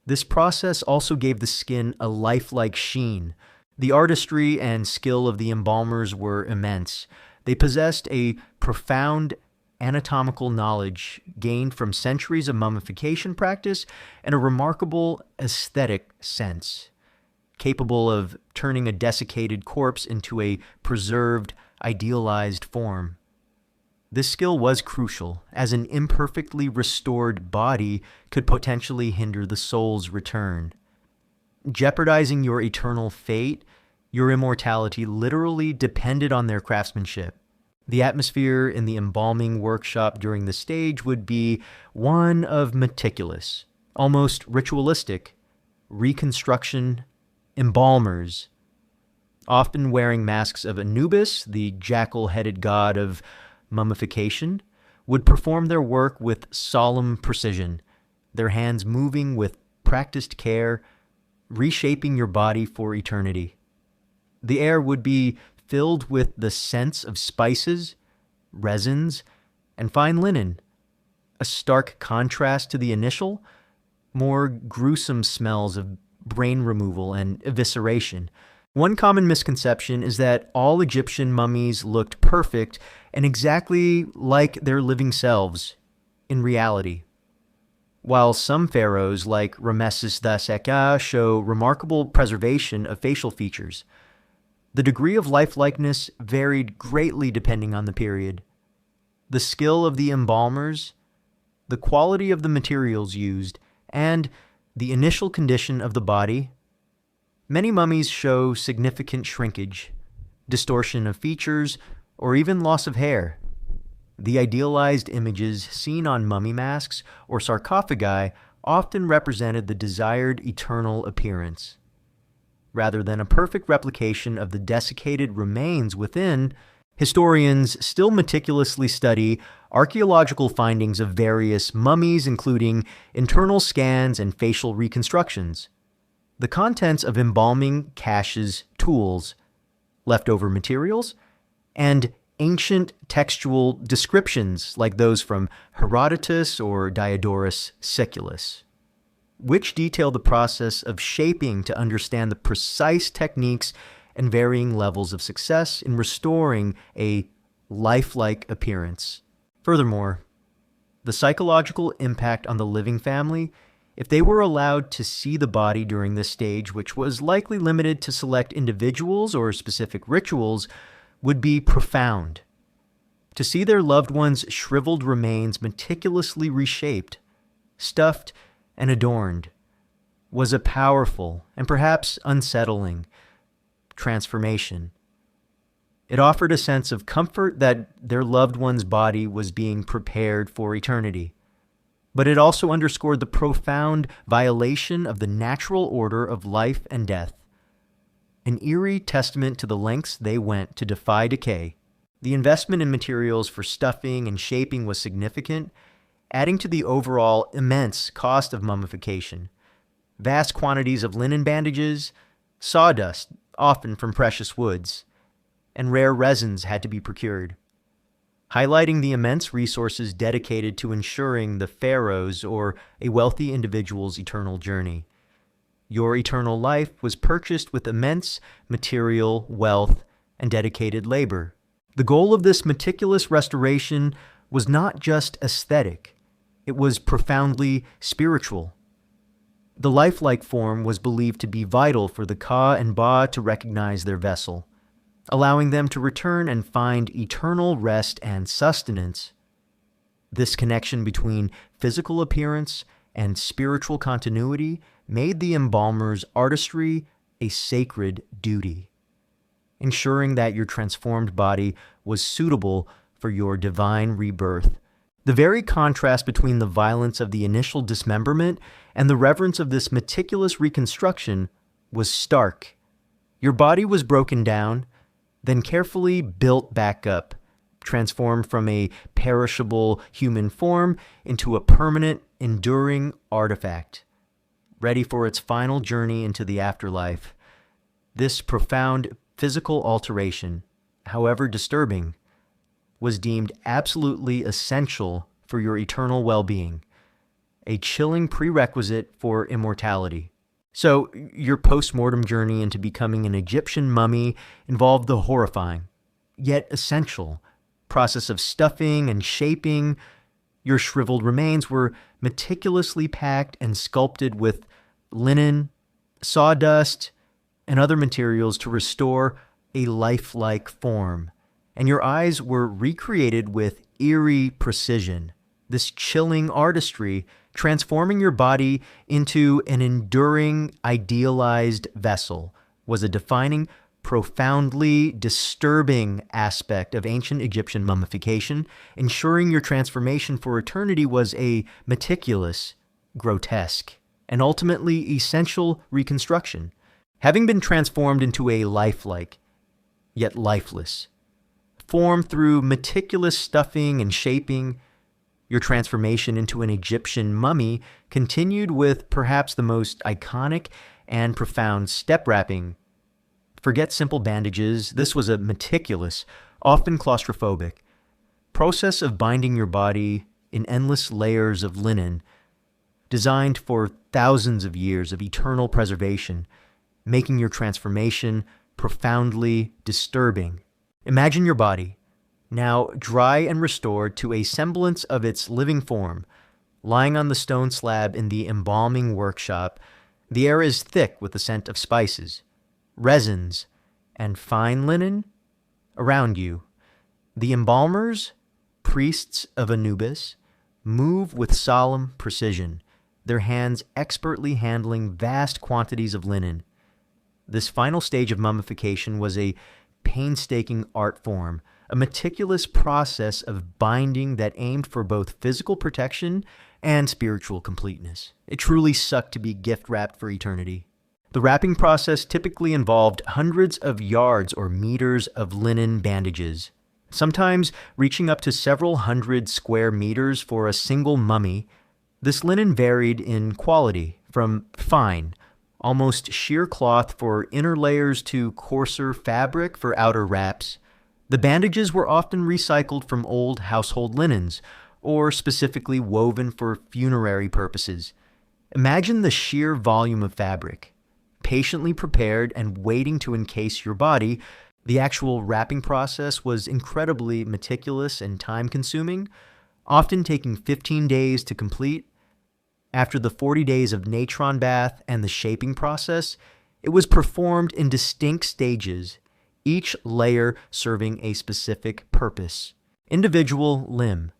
This process also gave the skin a lifelike sheen. The artistry and skill of the embalmers were immense. They possessed a profound anatomical knowledge gained from centuries of mummification practice and a remarkable aesthetic sense, capable of turning a desiccated corpse into a preserved, idealized form. This skill was crucial, as an imperfectly restored body could potentially hinder the soul's return. Jeopardizing your eternal fate, your immortality literally depended on their craftsmanship. The atmosphere in the embalming workshop during the stage would be one of meticulous, almost ritualistic, reconstruction. Embalmers, often wearing masks of Anubis, the jackal-headed god of mummification, would perform their work with solemn precision, their hands moving with practiced care, reshaping your body for eternity. The air would be filled with the scents of spices, resins, and fine linen, a stark contrast to the initial, more gruesome smells of brain removal and evisceration. One common misconception is that all Egyptian mummies looked perfect and exactly like their living selves in reality. While some pharaohs like Ramesses II show remarkable preservation of facial features, the degree of lifelikeness varied greatly depending on the period. The skill of the embalmers, the quality of the materials used, and the initial condition of the body. Many mummies show significant shrinkage, distortion of features, or even loss of hair. The idealized images seen on mummy masks or sarcophagi often represented the desired eternal appearance. Rather than a perfect replication of the desiccated remains within, historians still meticulously study archaeological findings of various mummies, including internal scans and facial reconstructions. The contents of embalming caches tools, leftover materials, and ancient textual descriptions like those from Herodotus or Diodorus Siculus, which detail the process of shaping to understand the precise techniques and varying levels of success in restoring a lifelike appearance. Furthermore, the psychological impact on the living family, if they were allowed to see the body during this stage, which was likely limited to select individuals or specific rituals, would be profound. To see their loved one's shriveled remains meticulously reshaped, stuffed, and adorned was a powerful and perhaps unsettling transformation. It offered a sense of comfort that their loved one's body was being prepared for eternity. But it also underscored the profound violation of the natural order of life and death, an eerie testament to the lengths they went to defy decay. The investment in materials for stuffing and shaping was significant, adding to the overall immense cost of mummification. Vast quantities of linen bandages, sawdust, often from precious woods, and rare resins had to be procured, highlighting the immense resources dedicated to ensuring the pharaoh's or a wealthy individual's eternal journey. Your eternal life was purchased with immense material, wealth, and dedicated labor. The goal of this meticulous restoration was not just aesthetic, it was profoundly spiritual. The lifelike form was believed to be vital for the Ka and Ba to recognize their vessel, allowing them to return and find eternal rest and sustenance. This connection between physical appearance and spiritual continuity made the embalmer's artistry a sacred duty, ensuring that your transformed body was suitable for your divine rebirth. The very contrast between the violence of the initial dismemberment and the reverence of this meticulous reconstruction was stark. Your body was broken down, then carefully built back up, transformed from a perishable human form into a permanent, enduring artifact, ready for its final journey into the afterlife. This profound physical alteration, however disturbing, was deemed absolutely essential for your eternal well-being, a chilling prerequisite for immortality. So, your post-mortem journey into becoming an Egyptian mummy involved the horrifying, yet essential, process of stuffing and shaping. Your shriveled remains were meticulously packed and sculpted with linen, sawdust, and other materials to restore a lifelike form. And your eyes were recreated with eerie precision. This chilling artistry transforming your body into an enduring, idealized vessel was a defining, profoundly disturbing aspect of ancient Egyptian mummification. Ensuring your transformation for eternity was a meticulous, grotesque, and ultimately essential reconstruction. Having been transformed into a lifelike, yet lifeless form through meticulous stuffing and shaping, your transformation into an Egyptian mummy continued with perhaps the most iconic and profound step wrapping. Forget simple bandages. This was a meticulous, often claustrophobic, process of binding your body in endless layers of linen, designed for thousands of years of eternal preservation, making your transformation profoundly disturbing. Imagine your body, now dry and restored to a semblance of its living form, lying on the stone slab in the embalming workshop. The air is thick with the scent of spices, resins, and fine linen. Around you, the embalmers, priests of Anubis, move with solemn precision, their hands expertly handling vast quantities of linen. This final stage of mummification was a painstaking art form, a meticulous process of binding that aimed for both physical protection and spiritual completeness. It truly sucked to be gift-wrapped for eternity. The wrapping process typically involved hundreds of yards or meters of linen bandages, sometimes reaching up to several hundred square meters for a single mummy. This linen varied in quality, from fine, almost sheer cloth for inner layers to coarser fabric for outer wraps. The bandages were often recycled from old household linens, or specifically woven for funerary purposes. Imagine the sheer volume of fabric, patiently prepared and waiting to encase your body. The actual wrapping process was incredibly meticulous and time-consuming, often taking 15 days to complete. After the 40 days of natron bath and the shaping process, it was performed in distinct stages, each layer serving a specific purpose. Individual limb.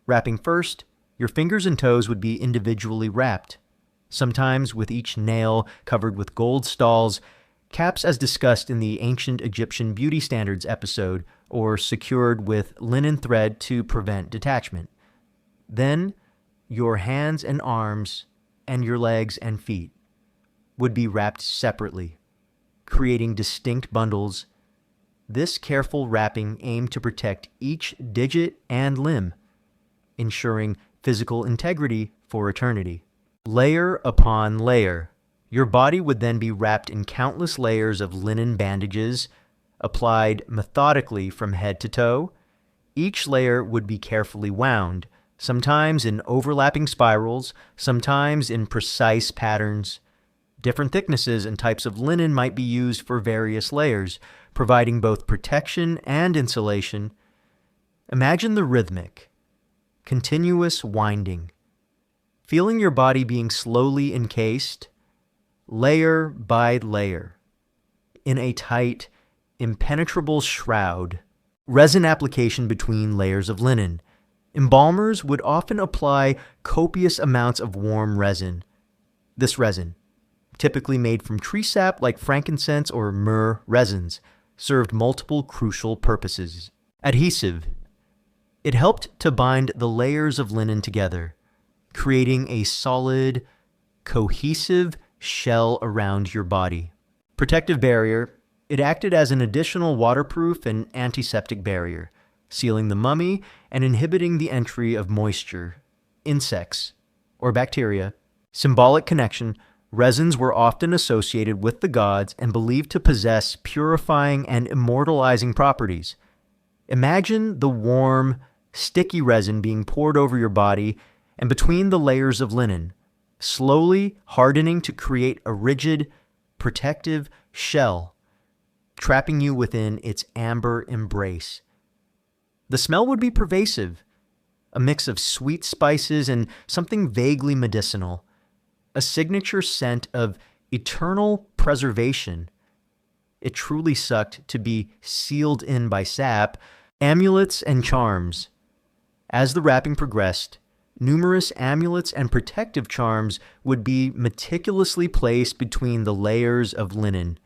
Wrapping first, your fingers and toes would be individually wrapped, sometimes with each nail covered with gold stalls, caps as discussed in the ancient Egyptian beauty standards episode, or secured with linen thread to prevent detachment. Then, your hands and arms and your legs and feet would be wrapped separately, creating distinct bundles. This careful wrapping aimed to protect each digit and limb, ensuring physical integrity for eternity. Layer upon layer. Your body would then be wrapped in countless layers of linen bandages, applied methodically from head to toe. Each layer would be carefully wound, sometimes in overlapping spirals, sometimes in precise patterns. Different thicknesses and types of linen might be used for various layers, providing both protection and insulation. Imagine the rhythmic, continuous winding, feeling your body being slowly encased, layer by layer, in a tight, impenetrable shroud. Resin application between layers of linen. Embalmers would often apply copious amounts of warm resin. This resin, typically made from tree sap like frankincense or myrrh resins, served multiple crucial purposes. Adhesive. It helped to bind the layers of linen together, creating a solid, cohesive shell around your body. Protective barrier. It acted as an additional waterproof and antiseptic barrier, sealing the mummy and inhibiting the entry of moisture, insects, or bacteria. Symbolic connection. Resins were often associated with the gods and believed to possess purifying and immortalizing properties. Imagine the warm, sticky resin being poured over your body and between the layers of linen, slowly hardening to create a rigid, protective shell, trapping you within its amber embrace. The smell would be pervasive, a mix of sweet spices and something vaguely medicinal, a signature scent of eternal preservation. It truly sucked to be sealed in by sap. Amulets and charms. As the wrapping progressed, numerous amulets and protective charms would be meticulously placed between the layers of linen.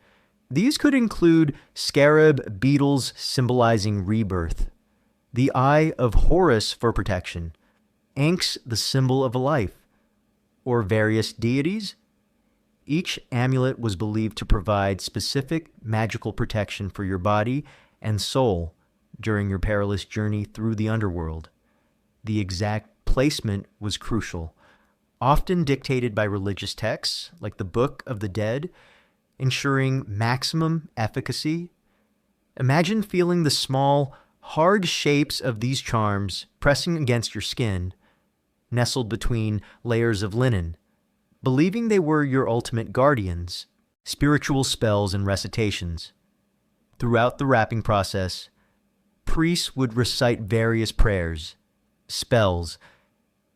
These could include scarab beetles symbolizing rebirth, the Eye of Horus for protection, Ankhs the symbol of life, or various deities. Each amulet was believed to provide specific magical protection for your body and soul during your perilous journey through the underworld. The exact placement was crucial, often dictated by religious texts like the Book of the Dead, ensuring maximum efficacy. Imagine feeling the small, hard shapes of these charms pressing against your skin, nestled between layers of linen, believing they were your ultimate guardians. Spiritual spells and recitations. Throughout the wrapping process, priests would recite various prayers, spells,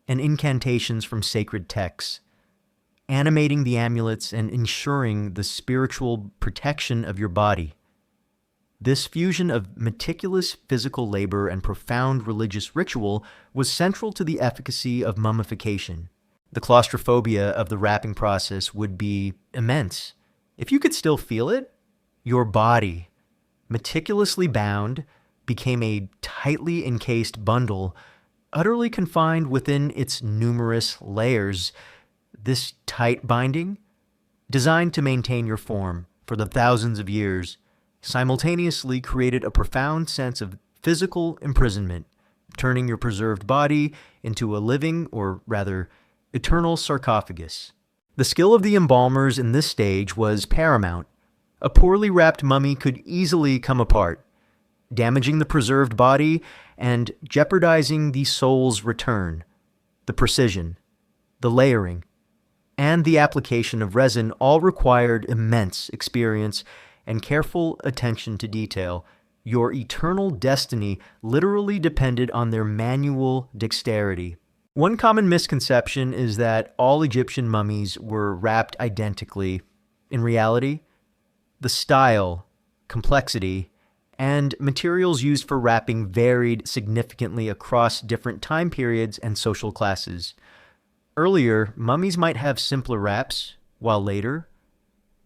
and incantations from sacred texts, animating the amulets and ensuring the spiritual protection of your body. This fusion of meticulous physical labor and profound religious ritual was central to the efficacy of mummification. The claustrophobia of the wrapping process would be immense. If you could still feel it, your body, meticulously bound, became a tightly encased bundle, utterly confined within its numerous layers. This tight binding, designed to maintain your form for the thousands of years, simultaneously created a profound sense of physical imprisonment, turning your preserved body into a living, or rather, eternal sarcophagus. The skill of the embalmers in this stage was paramount. A poorly wrapped mummy could easily come apart, damaging the preserved body and jeopardizing the soul's return. The precision, the layering, and the application of resin all required immense experience and careful attention to detail. Your eternal destiny literally depended on their manual dexterity. One common misconception is that all Egyptian mummies were wrapped identically. In reality, the style, complexity, and materials used for wrapping varied significantly across different time periods and social classes. Earlier, mummies might have simpler wraps, while later,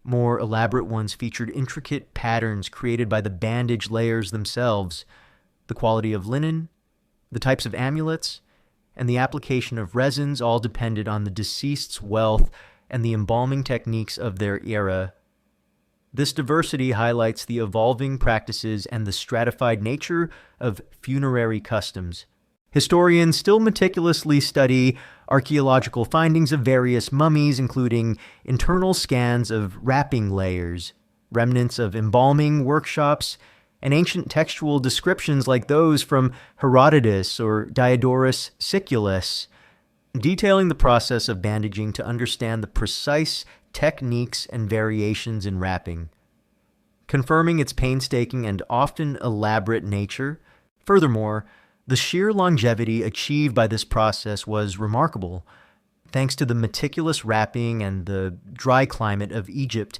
more elaborate ones featured intricate patterns created by the bandage layers themselves, the quality of linen, the types of amulets, and the application of resins all depended on the deceased's wealth and the embalming techniques of their era. This diversity highlights the evolving practices and the stratified nature of funerary customs. Historians still meticulously study archaeological findings of various mummies, including internal scans of wrapping layers, remnants of embalming workshops, and ancient textual descriptions like those from Herodotus or Diodorus Siculus, detailing the process of bandaging to understand the precise techniques and variations in wrapping, confirming its painstaking and often elaborate nature. Furthermore, the sheer longevity achieved by this process was remarkable. Thanks to the meticulous wrapping and the dry climate of Egypt,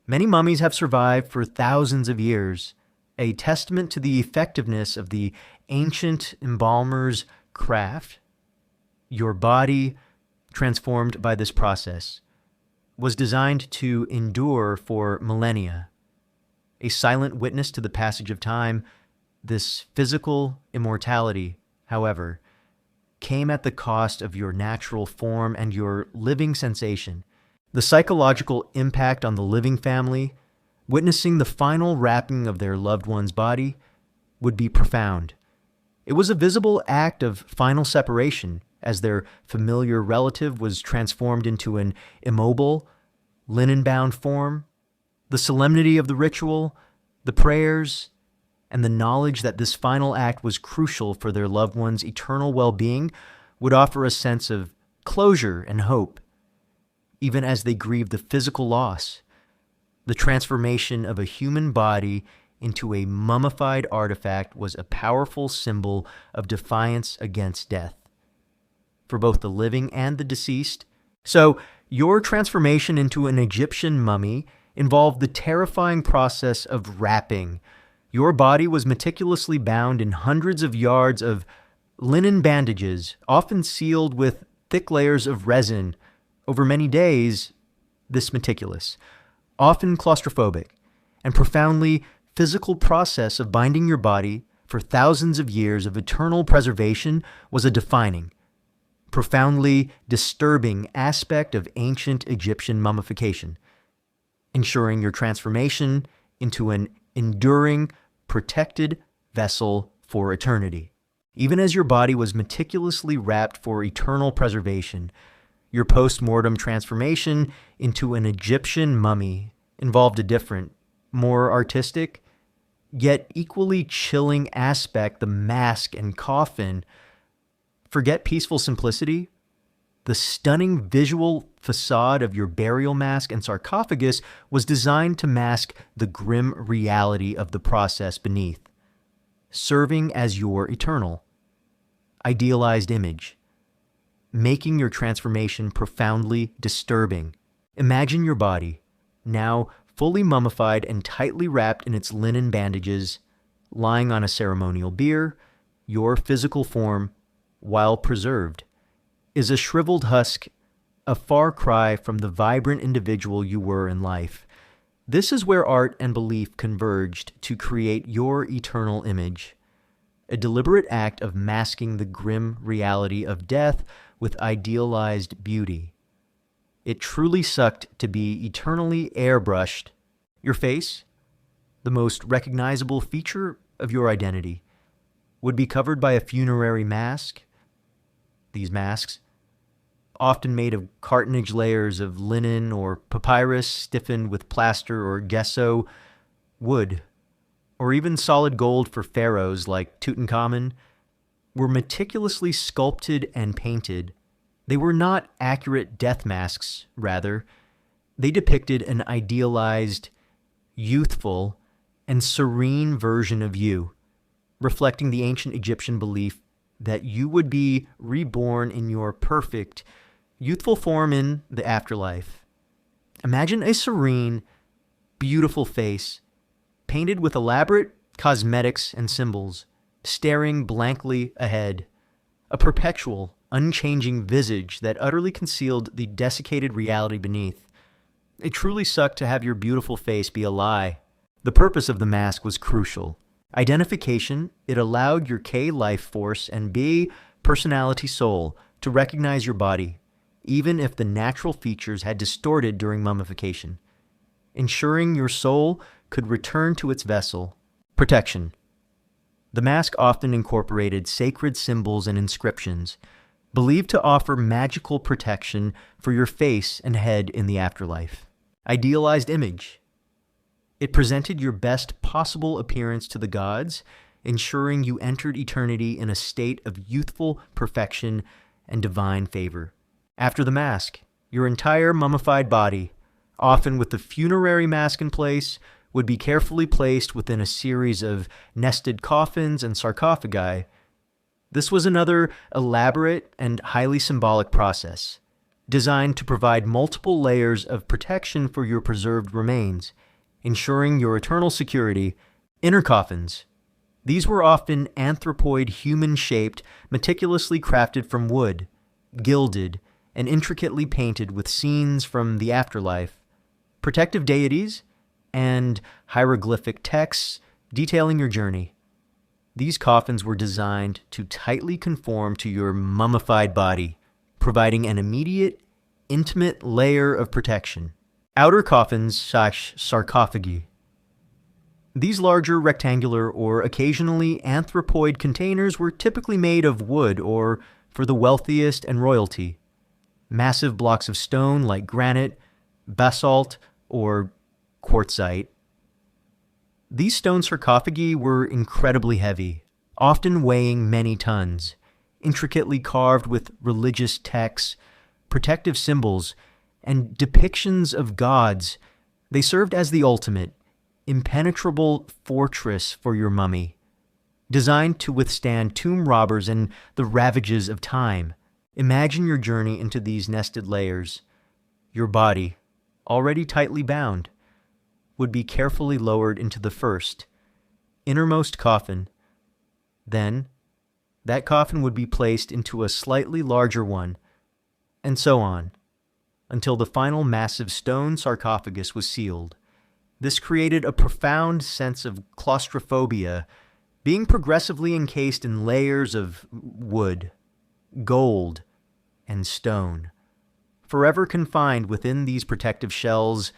many mummies have survived for thousands of years, a testament to the effectiveness of the ancient embalmer's craft. Your body, transformed by this process, was designed to endure for millennia. A silent witness to the passage of time, this physical immortality, however, came at the cost of your natural form and your living sensation. The psychological impact on the living family, witnessing the final wrapping of their loved one's body, would be profound. It was a visible act of final separation, as their familiar relative was transformed into an immobile, linen-bound form. The solemnity of the ritual, the prayers, and the knowledge that this final act was crucial for their loved one's eternal well-being would offer a sense of closure and hope, even as they grieved the physical loss. The transformation of a human body into a mummified artifact was a powerful symbol of defiance against death, for both the living and the deceased. So, your transformation into an Egyptian mummy involved the terrifying process of wrapping. Your body was meticulously bound in hundreds of yards of linen bandages, often sealed with thick layers of resin. Over many days, this meticulous, often claustrophobic, and profoundly physical process of binding your body for thousands of years of eternal preservation was a defining, profoundly disturbing aspect of ancient Egyptian mummification, ensuring your transformation into an enduring, protected vessel for eternity. Even as your body was meticulously wrapped for eternal preservation, your post-mortem transformation into an Egyptian mummy involved a different, more artistic, yet equally chilling aspect: the mask and coffin. Forget peaceful simplicity. The stunning visual facade of your burial mask and sarcophagus was designed to mask the grim reality of the process beneath, serving as your eternal, idealized image, making your transformation profoundly disturbing. Imagine your body, now fully mummified and tightly wrapped in its linen bandages, lying on a ceremonial bier. Your physical form, while preserved, is a shriveled husk, a far cry from the vibrant individual you were in life. This is where art and belief converged to create your eternal image, a deliberate act of masking the grim reality of death with idealized beauty. It truly sucked to be eternally airbrushed. Your face, the most recognizable feature of your identity, would be covered by a funerary mask. These masks, often made of cartonnage layers of linen or papyrus stiffened with plaster or gesso, wood, or even solid gold for pharaohs like Tutankhamun, were meticulously sculpted and painted. They were not accurate death masks, rather. They depicted an idealized, youthful, and serene version of you, reflecting the ancient Egyptian belief that you would be reborn in your perfect, youthful form in the afterlife. Imagine a serene, beautiful face, painted with elaborate cosmetics and symbols, staring blankly ahead, a perpetual, unchanging visage that utterly concealed the desiccated reality beneath. It truly sucked to have your beautiful face be a lie. The purpose of the mask was crucial. Identification, it allowed your K life force and B personality soul to recognize your body, even if the natural features had distorted during mummification, ensuring your soul could return to its vessel. Protection. The mask often incorporated sacred symbols and inscriptions, believed to offer magical protection for your face and head in the afterlife. Idealized image. It presented your best possible appearance to the gods, ensuring you entered eternity in a state of youthful perfection and divine favor. After the mask, your entire mummified body, often with the funerary mask in place, would be carefully placed within a series of nested coffins and sarcophagi. This was another elaborate and highly symbolic process, designed to provide multiple layers of protection for your preserved remains, ensuring your eternal security. Inner coffins. These were often anthropoid human-shaped, meticulously crafted from wood, gilded, and intricately painted with scenes from the afterlife, protective deities, and hieroglyphic texts detailing your journey. These coffins were designed to tightly conform to your mummified body, providing an immediate, intimate layer of protection. Outer coffins/sarcophagi. These larger rectangular or occasionally anthropoid containers were typically made of wood or, for the wealthiest and royalty, massive blocks of stone like granite, basalt, or quartzite. These stone sarcophagi were incredibly heavy, often weighing many tons, intricately carved with religious texts, protective symbols, and depictions of gods. They served as the ultimate, impenetrable fortress for your mummy, designed to withstand tomb robbers and the ravages of time. Imagine your journey into these nested layers. Your body, already tightly bound, would be carefully lowered into the first, innermost coffin. Then, that coffin would be placed into a slightly larger one, and so on, until the final massive stone sarcophagus was sealed. This created a profound sense of claustrophobia, being progressively encased in layers of wood, gold, and stone. Forever confined within these protective shells,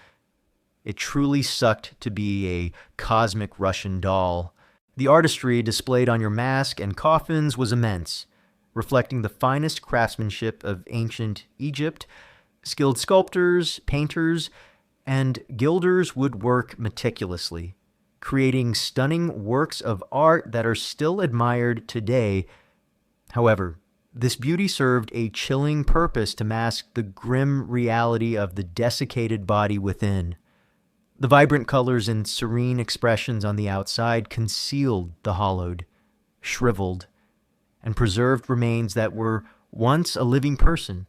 it truly sucked to be a cosmic Russian doll. The artistry displayed on your mask and coffins was immense, reflecting the finest craftsmanship of ancient Egypt. Skilled sculptors, painters, and gilders would work meticulously, creating stunning works of art that are still admired today. However, this beauty served a chilling purpose to mask the grim reality of the desiccated body within. The vibrant colors and serene expressions on the outside concealed the hollowed, shriveled, and preserved remains that were once a living person.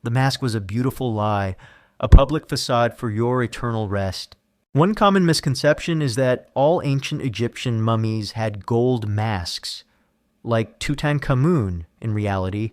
The mask was a beautiful lie, a public facade for your eternal rest. One common misconception is that all ancient Egyptian mummies had gold masks, like Tutankhamun. In reality,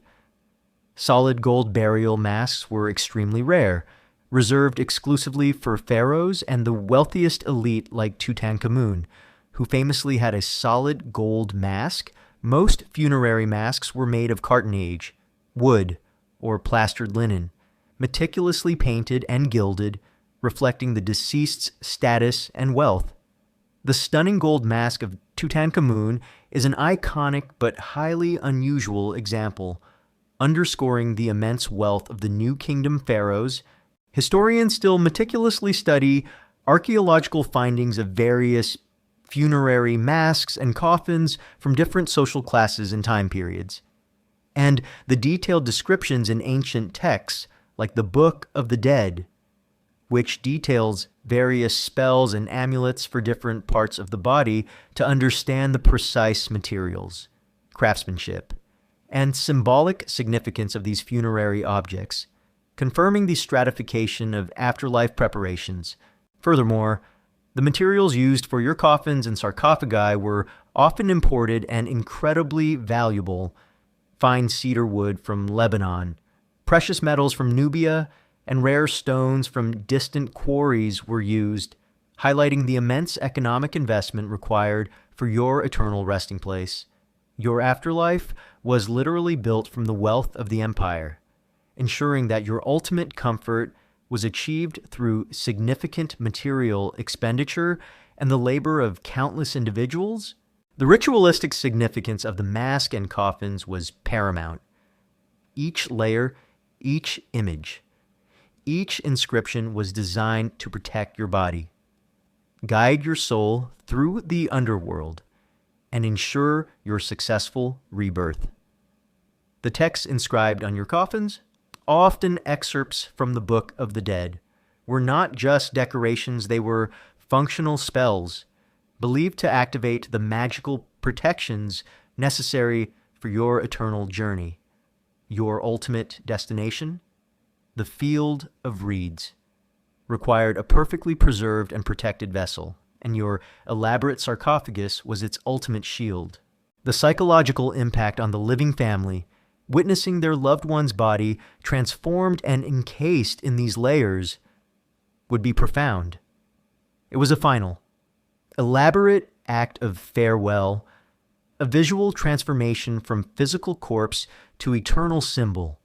solid gold burial masks were extremely rare, reserved exclusively for pharaohs and the wealthiest elite like Tutankhamun, who famously had a solid gold mask. Most funerary masks were made of cartonnage, wood, or plastered linen, meticulously painted and gilded, reflecting the deceased's status and wealth. The stunning gold mask of Tutankhamun is an iconic but highly unusual example, underscoring the immense wealth of the New Kingdom pharaohs. Historians still meticulously study archaeological findings of various funerary masks and coffins from different social classes and time periods. And the detailed descriptions in ancient texts, like the Book of the Dead, which details various spells and amulets for different parts of the body to understand the precise materials, craftsmanship, and symbolic significance of these funerary objects, confirming the stratification of afterlife preparations. Furthermore, the materials used for your coffins and sarcophagi were often imported and incredibly valuable: fine cedar wood from Lebanon, precious metals from Nubia, and rare stones from distant quarries were used, highlighting the immense economic investment required for your eternal resting place. Your afterlife was literally built from the wealth of the empire, ensuring that your ultimate comfort was achieved through significant material expenditure and the labor of countless individuals. The ritualistic significance of the mask and coffins was paramount. Each layer, each image, each inscription was designed to protect your body, guide your soul through the underworld, and ensure your successful rebirth. The texts inscribed on your coffins, often excerpts from the Book of the Dead, were not just decorations, they were functional spells, believed to activate the magical protections necessary for your eternal journey. Your ultimate destination, the Field of Reeds, required a perfectly preserved and protected vessel, and your elaborate sarcophagus was its ultimate shield. The psychological impact on the living family, witnessing their loved one's body transformed and encased in these layers, would be profound. It was a final, elaborate act of farewell, a visual transformation from physical corpse to eternal symbol.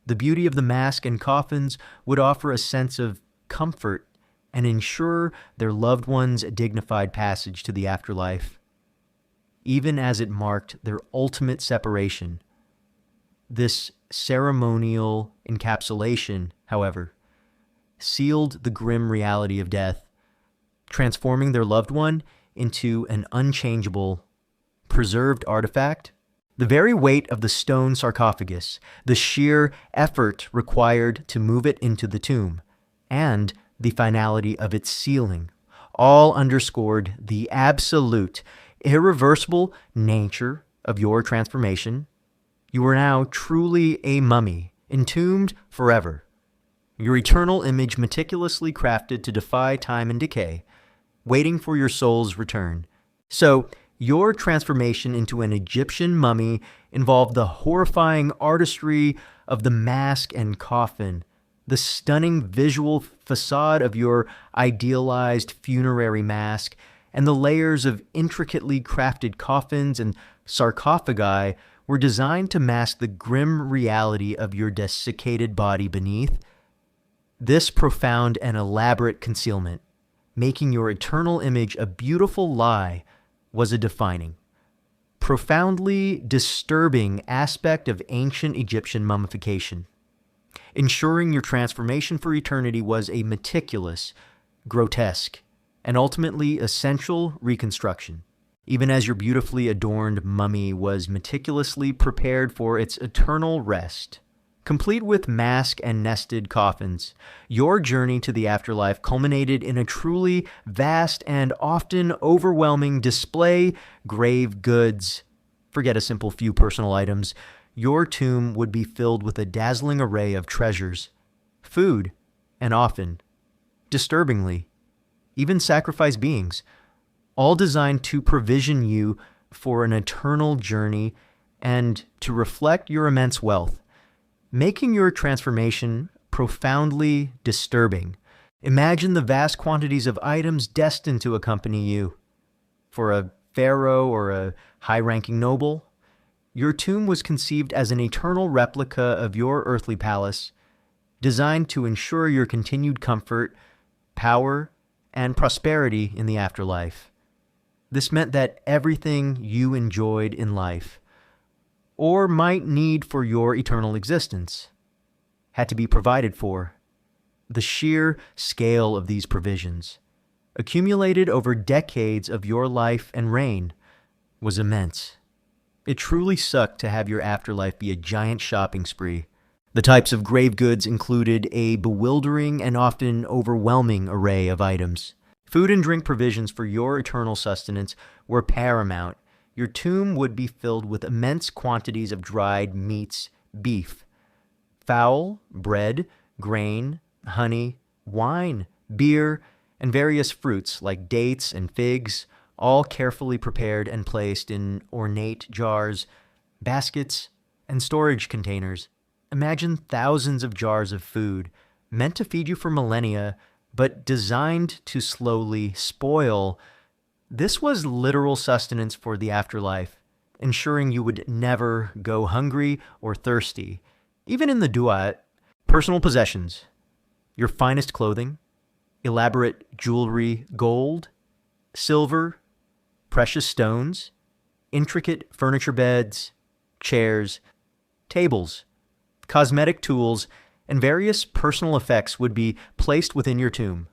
The beauty of the mask and coffins would offer a sense of comfort and ensure their loved one's dignified passage to the afterlife, even as it marked their ultimate separation. This ceremonial encapsulation, however, sealed the grim reality of death, transforming their loved one into an unchangeable, preserved artifact. The very weight of the stone sarcophagus, the sheer effort required to move it into the tomb, and the finality of its sealing, all underscored the absolute, irreversible nature of your transformation. You are now truly a mummy, entombed forever, your eternal image meticulously crafted to defy time and decay, waiting for your soul's return. So, your transformation into an Egyptian mummy involved the horrifying artistry of the mask and coffin, the stunning visual facade of your idealized funerary mask, and the layers of intricately crafted coffins and sarcophagi were designed to mask the grim reality of your desiccated body beneath. This profound and elaborate concealment, making your eternal image a beautiful lie, was a defining, profoundly disturbing aspect of ancient Egyptian mummification. Ensuring your transformation for eternity was a meticulous, grotesque, and ultimately essential reconstruction, even as your beautifully adorned mummy was meticulously prepared for its eternal rest. Complete with mask and nested coffins, your journey to the afterlife culminated in a truly vast and often overwhelming display grave goods. Forget a simple few personal items. Your tomb would be filled with a dazzling array of treasures, food, and often, disturbingly, even sacrificed beings, all designed to provision you for an eternal journey and to reflect your immense wealth, making your transformation profoundly disturbing. Imagine the vast quantities of items destined to accompany you. For a pharaoh or a high-ranking noble, your tomb was conceived as an eternal replica of your earthly palace, designed to ensure your continued comfort, power, and prosperity in the afterlife. This meant that everything you enjoyed in life, or might need for your eternal existence, had to be provided for. The sheer scale of these provisions, accumulated over decades of your life and reign, was immense. It truly sucked to have your afterlife be a giant shopping spree. The types of grave goods included a bewildering and often overwhelming array of items. Food and drink provisions for your eternal sustenance were paramount. Your tomb would be filled with immense quantities of dried meats, beef, fowl, bread, grain, honey, wine, beer, and various fruits like dates and figs, all carefully prepared and placed in ornate jars, baskets, and storage containers. Imagine thousands of jars of food, meant to feed you for millennia, but designed to slowly spoil. This was literal sustenance for the afterlife, ensuring you would never go hungry or thirsty. Even in the duat, personal possessions, your finest clothing, elaborate jewelry, gold, silver, precious stones, intricate furniture beds, chairs, tables, cosmetic tools, and various personal effects would be placed within your tomb,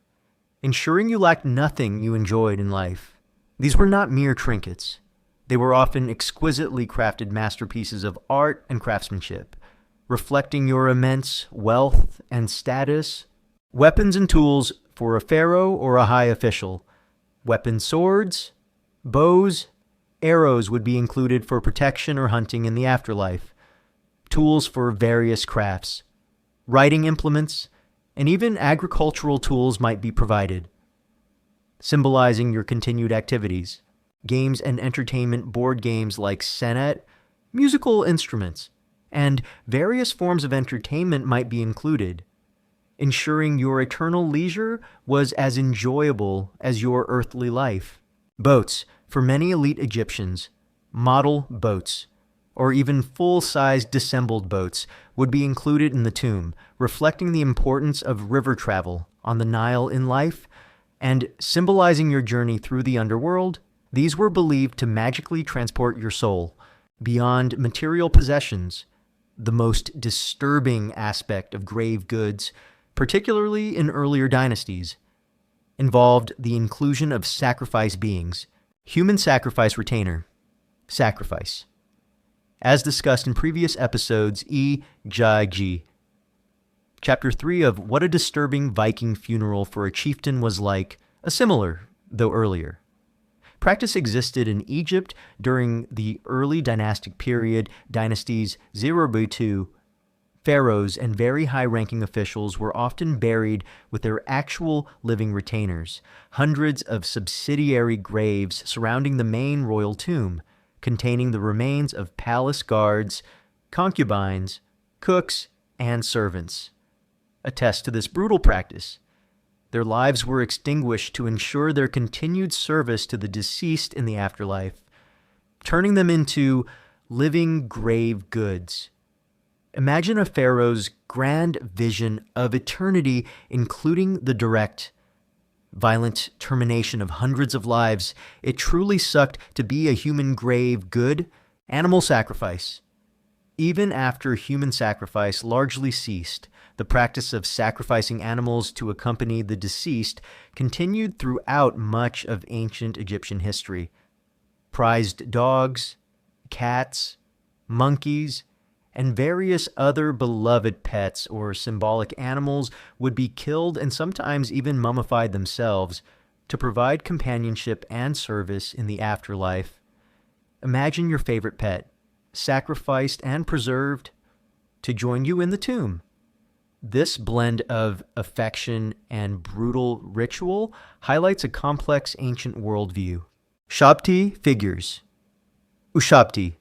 ensuring you lacked nothing you enjoyed in life. These were not mere trinkets. They were often exquisitely crafted masterpieces of art and craftsmanship, reflecting your immense wealth and status. Weapons and tools for a pharaoh or a high official. Weapon swords, bows, arrows would be included for protection or hunting in the afterlife. Tools for various crafts, writing implements, and even agricultural tools might be provided, symbolizing your continued activities. Games and entertainment board games like senet, musical instruments, and various forms of entertainment might be included, ensuring your eternal leisure was as enjoyable as your earthly life. Boats, for many elite Egyptians, model boats, or even full-sized dissembled boats, would be included in the tomb, reflecting the importance of river travel on the Nile in life and symbolizing your journey through the underworld. These were believed to magically transport your soul beyond material possessions. The most disturbing aspect of grave goods, particularly in earlier dynasties, involved the inclusion of sacrifice beings. Human sacrifice retainer. Sacrifice. As discussed in previous episodes E.J.G. Chapter 3 of What a Disturbing Viking Funeral for a Chieftain Was Like, a similar, though earlier. Practice existed in Egypt during the early dynastic period. Dynasties 0b2, pharaohs and very high-ranking officials were often buried with their actual living retainers. Hundreds of subsidiary graves surrounding the main royal tomb, containing the remains of palace guards, concubines, cooks, and servants, attest to this brutal practice. Their lives were extinguished to ensure their continued service to the deceased in the afterlife, turning them into living grave goods. Imagine a pharaoh's grand vision of eternity, including the direct, violent termination of hundreds of lives. It truly sucked to be a human grave good. Animal sacrifice. Even after human sacrifice largely ceased, the practice of sacrificing animals to accompany the deceased continued throughout much of ancient Egyptian history. Prized dogs, cats, monkeys, and various other beloved pets or symbolic animals would be killed and sometimes even mummified themselves to provide companionship and service in the afterlife. Imagine your favorite pet, sacrificed and preserved to join you in the tomb. This blend of affection and brutal ritual highlights a complex ancient worldview. Shabti figures. Ushabti.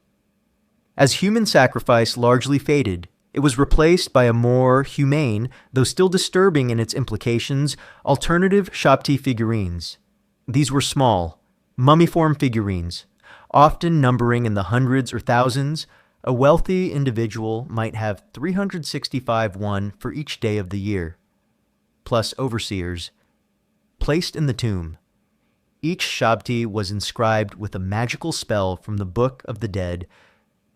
As human sacrifice largely faded, it was replaced by a more humane, though still disturbing in its implications, alternative Shabti figurines. These were small, mummiform figurines, often numbering in the hundreds or thousands. A wealthy individual might have 365 one for each day of the year, plus overseers, placed in the tomb. Each Shabti was inscribed with a magical spell from the Book of the Dead,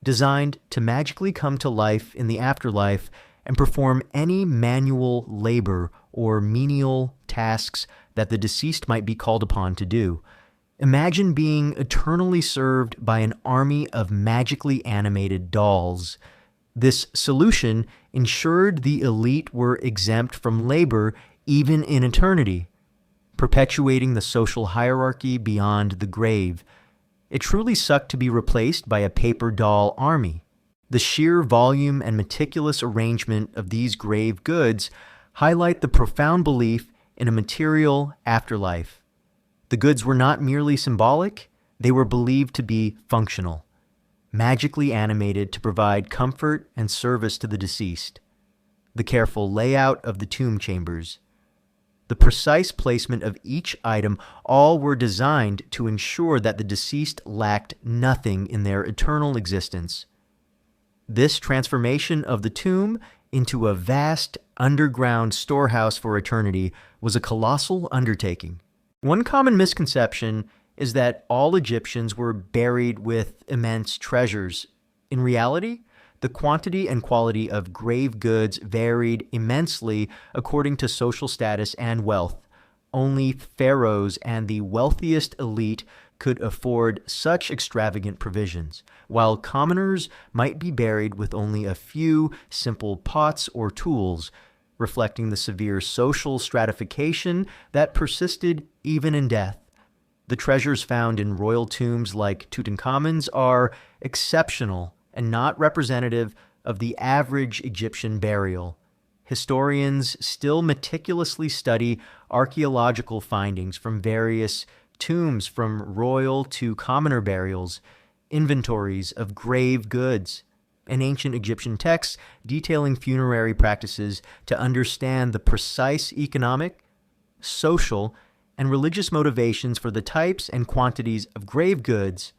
designed to magically come to life in the afterlife and perform any manual labor or menial tasks that the deceased might be called upon to do. Imagine being eternally served by an army of magically animated dolls. This solution ensured the elite were exempt from labor even in eternity, perpetuating the social hierarchy beyond the grave. It truly sucked to be replaced by a paper doll army. The sheer volume and meticulous arrangement of these grave goods highlight the profound belief in a material afterlife. The goods were not merely symbolic, they were believed to be functional, magically animated to provide comfort and service to the deceased. The careful layout of the tomb chambers, the precise placement of each item, all were designed to ensure that the deceased lacked nothing in their eternal existence. This transformation of the tomb into a vast underground storehouse for eternity was a colossal undertaking. One common misconception is that all Egyptians were buried with immense treasures. In reality, the quantity and quality of grave goods varied immensely according to social status and wealth. Only pharaohs and the wealthiest elite could afford such extravagant provisions, while commoners might be buried with only a few simple pots or tools, reflecting the severe social stratification that persisted even in death. The treasures found in royal tombs like Tutankhamun's are exceptional and not representative of the average Egyptian burial. Historians still meticulously study archaeological findings from various tombs, from royal to commoner burials, inventories of grave goods, and ancient Egyptian texts detailing funerary practices to understand the precise economic, social, and religious motivations for the types and quantities of grave goods,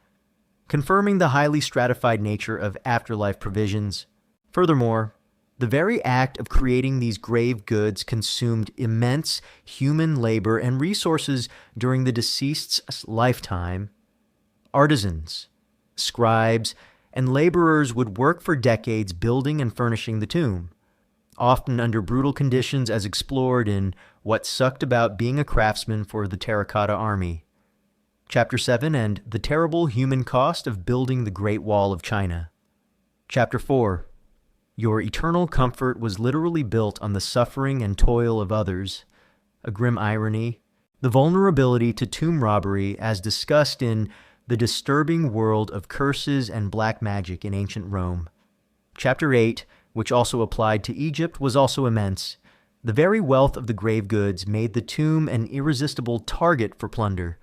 confirming the highly stratified nature of afterlife provisions. Furthermore, the very act of creating these grave goods consumed immense human labor and resources during the deceased's lifetime. Artisans, scribes, and laborers would work for decades building and furnishing the tomb, often under brutal conditions as explored in What Sucked About Being a Craftsman for the Terracotta Army, Chapter 7, and The Terrible Human Cost of Building the Great Wall of China. Chapter 4, Your Eternal Comfort Was Literally Built on the Suffering and Toil of Others, a Grim Irony, the vulnerability to tomb robbery as discussed in The Disturbing World of Curses and Black Magic in Ancient Rome. Chapter 8, which also applied to Egypt, was also immense. The very wealth of the grave goods made the tomb an irresistible target for plunder.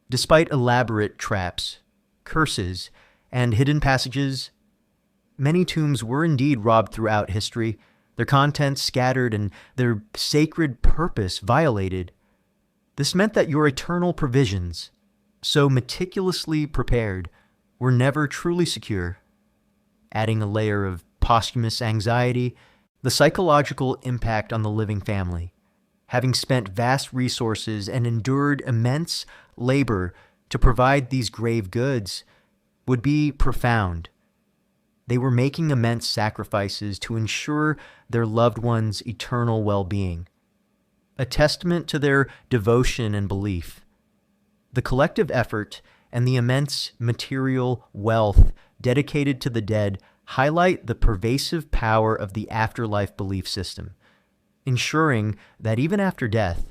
Despite elaborate traps, curses, and hidden passages, many tombs were indeed robbed throughout history, their contents scattered and their sacred purpose violated. This meant that your eternal provisions, so meticulously prepared, were never truly secure. Adding a layer of posthumous anxiety, the psychological impact on the living family, having spent vast resources and endured immense labor to provide these grave goods, would be profound. They were making immense sacrifices to ensure their loved ones' eternal well-being, a testament to their devotion and belief. The collective effort and the immense material wealth dedicated to the dead highlight the pervasive power of the afterlife belief system, ensuring that even after death,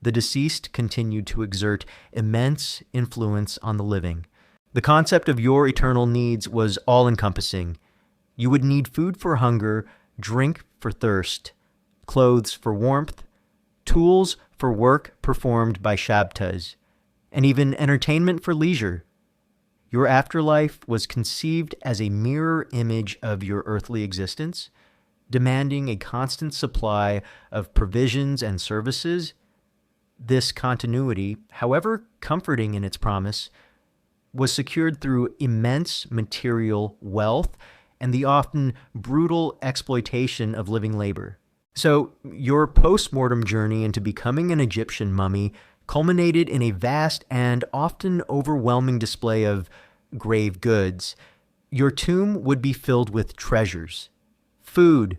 the deceased continued to exert immense influence on the living. The concept of your eternal needs was all-encompassing. You would need food for hunger, drink for thirst, clothes for warmth, tools for work performed by shabtas, and even entertainment for leisure. Your afterlife was conceived as a mirror image of your earthly existence, demanding a constant supply of provisions and services. This continuity, however comforting in its promise, was secured through immense material wealth and the often brutal exploitation of living labor. So, your post-mortem journey into becoming an Egyptian mummy culminated in a vast and often overwhelming display of grave goods. Your tomb would be filled with treasures, food,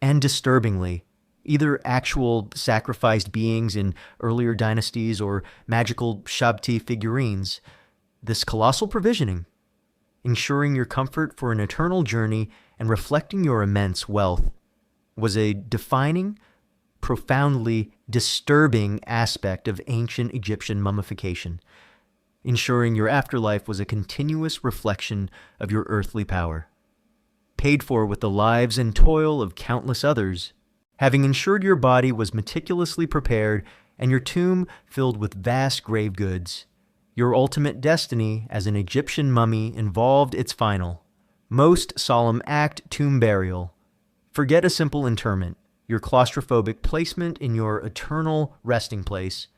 and disturbingly, either actual sacrificed beings in earlier dynasties or magical Shabti figurines. This colossal provisioning, ensuring your comfort for an eternal journey and reflecting your immense wealth, was a defining, profoundly disturbing aspect of ancient Egyptian mummification, ensuring your afterlife was a continuous reflection of your earthly power. Paid for with the lives and toil of countless others, having ensured your body was meticulously prepared and your tomb filled with vast grave goods, your ultimate destiny as an Egyptian mummy involved its final, most solemn act, tomb burial. Forget a simple interment. Your claustrophobic placement in your eternal resting place,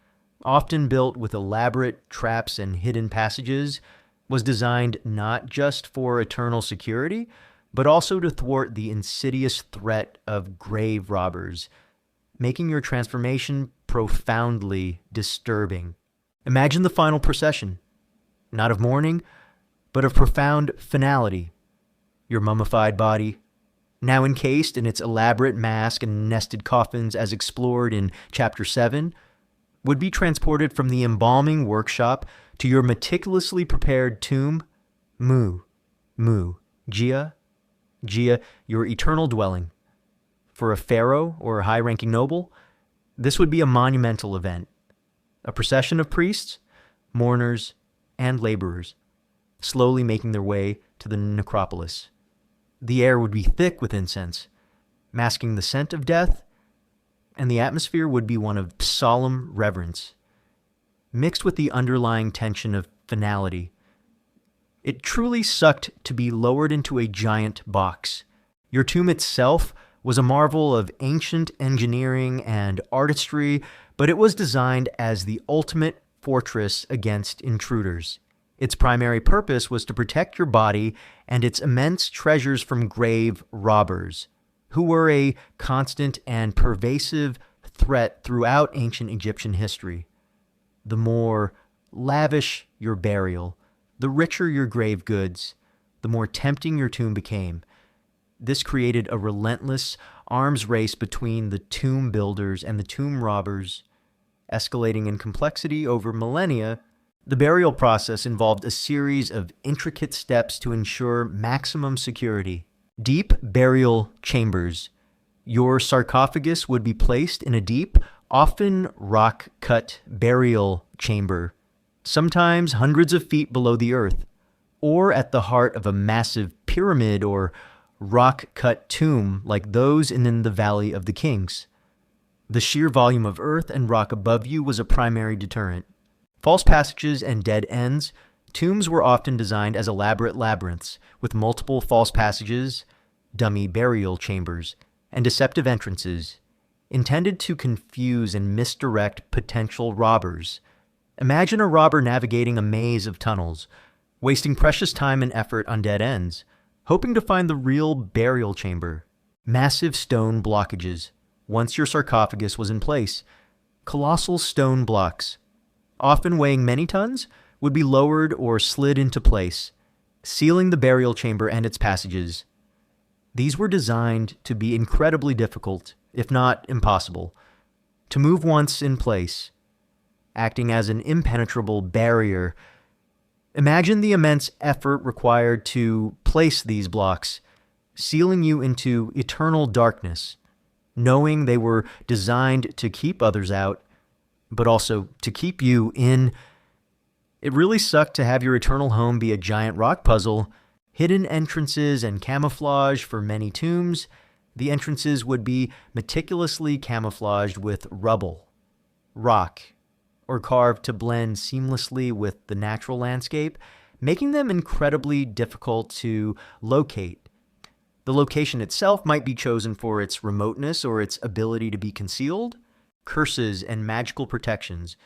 often built with elaborate traps and hidden passages, was designed not just for eternal security, but also to thwart the insidious threat of grave robbers, making your transformation profoundly disturbing. Imagine the final procession, not of mourning, but of profound finality. Your mummified body, now encased in its elaborate mask and nested coffins as explored in Chapter 7, would be transported from the embalming workshop to your meticulously prepared tomb, Gia, your eternal dwelling. For a pharaoh or high-ranking noble, this would be a monumental event, a procession of priests, mourners, and laborers, slowly making their way to the necropolis. The air would be thick with incense, masking the scent of death, and the atmosphere would be one of solemn reverence, mixed with the underlying tension of finality. It truly sucked to be lowered into a giant box. Your tomb itself was a marvel of ancient engineering and artistry, but it was designed as the ultimate fortress against intruders. Its primary purpose was to protect your body and its immense treasures from grave robbers, who were a constant and pervasive threat throughout ancient Egyptian history. The more lavish your burial, the richer your grave goods, the more tempting your tomb became. This created a relentless arms race between the tomb builders and the tomb robbers, escalating in complexity over millennia. The burial process involved a series of intricate steps to ensure maximum security. Deep burial chambers. Your sarcophagus would be placed in a deep, often rock-cut burial chamber, sometimes hundreds of feet below the earth, or at the heart of a massive pyramid or rock-cut tomb like those in the Valley of the Kings. The sheer volume of earth and rock above you was a primary deterrent. False passages and dead ends, tombs were often designed as elaborate labyrinths with multiple false passages, dummy burial chambers, and deceptive entrances, intended to confuse and misdirect potential robbers. Imagine a robber navigating a maze of tunnels, wasting precious time and effort on dead ends, hoping to find the real burial chamber. Massive stone blockages, once your sarcophagus was in place. Colossal stone blocks, often weighing many tons, would be lowered or slid into place, sealing the burial chamber and its passages. These were designed to be incredibly difficult, if not impossible, to move once in place, acting as an impenetrable barrier. Imagine the immense effort required to place these blocks, sealing you into eternal darkness, knowing they were designed to keep others out, but also to keep you in. It really sucked to have your eternal home be a giant rock puzzle, hidden entrances and camouflage for many tombs. The entrances would be meticulously camouflaged with rubble, rock, or carved to blend seamlessly with the natural landscape, making them incredibly difficult to locate. The location itself might be chosen for its remoteness or its ability to be concealed. Curses and magical protections.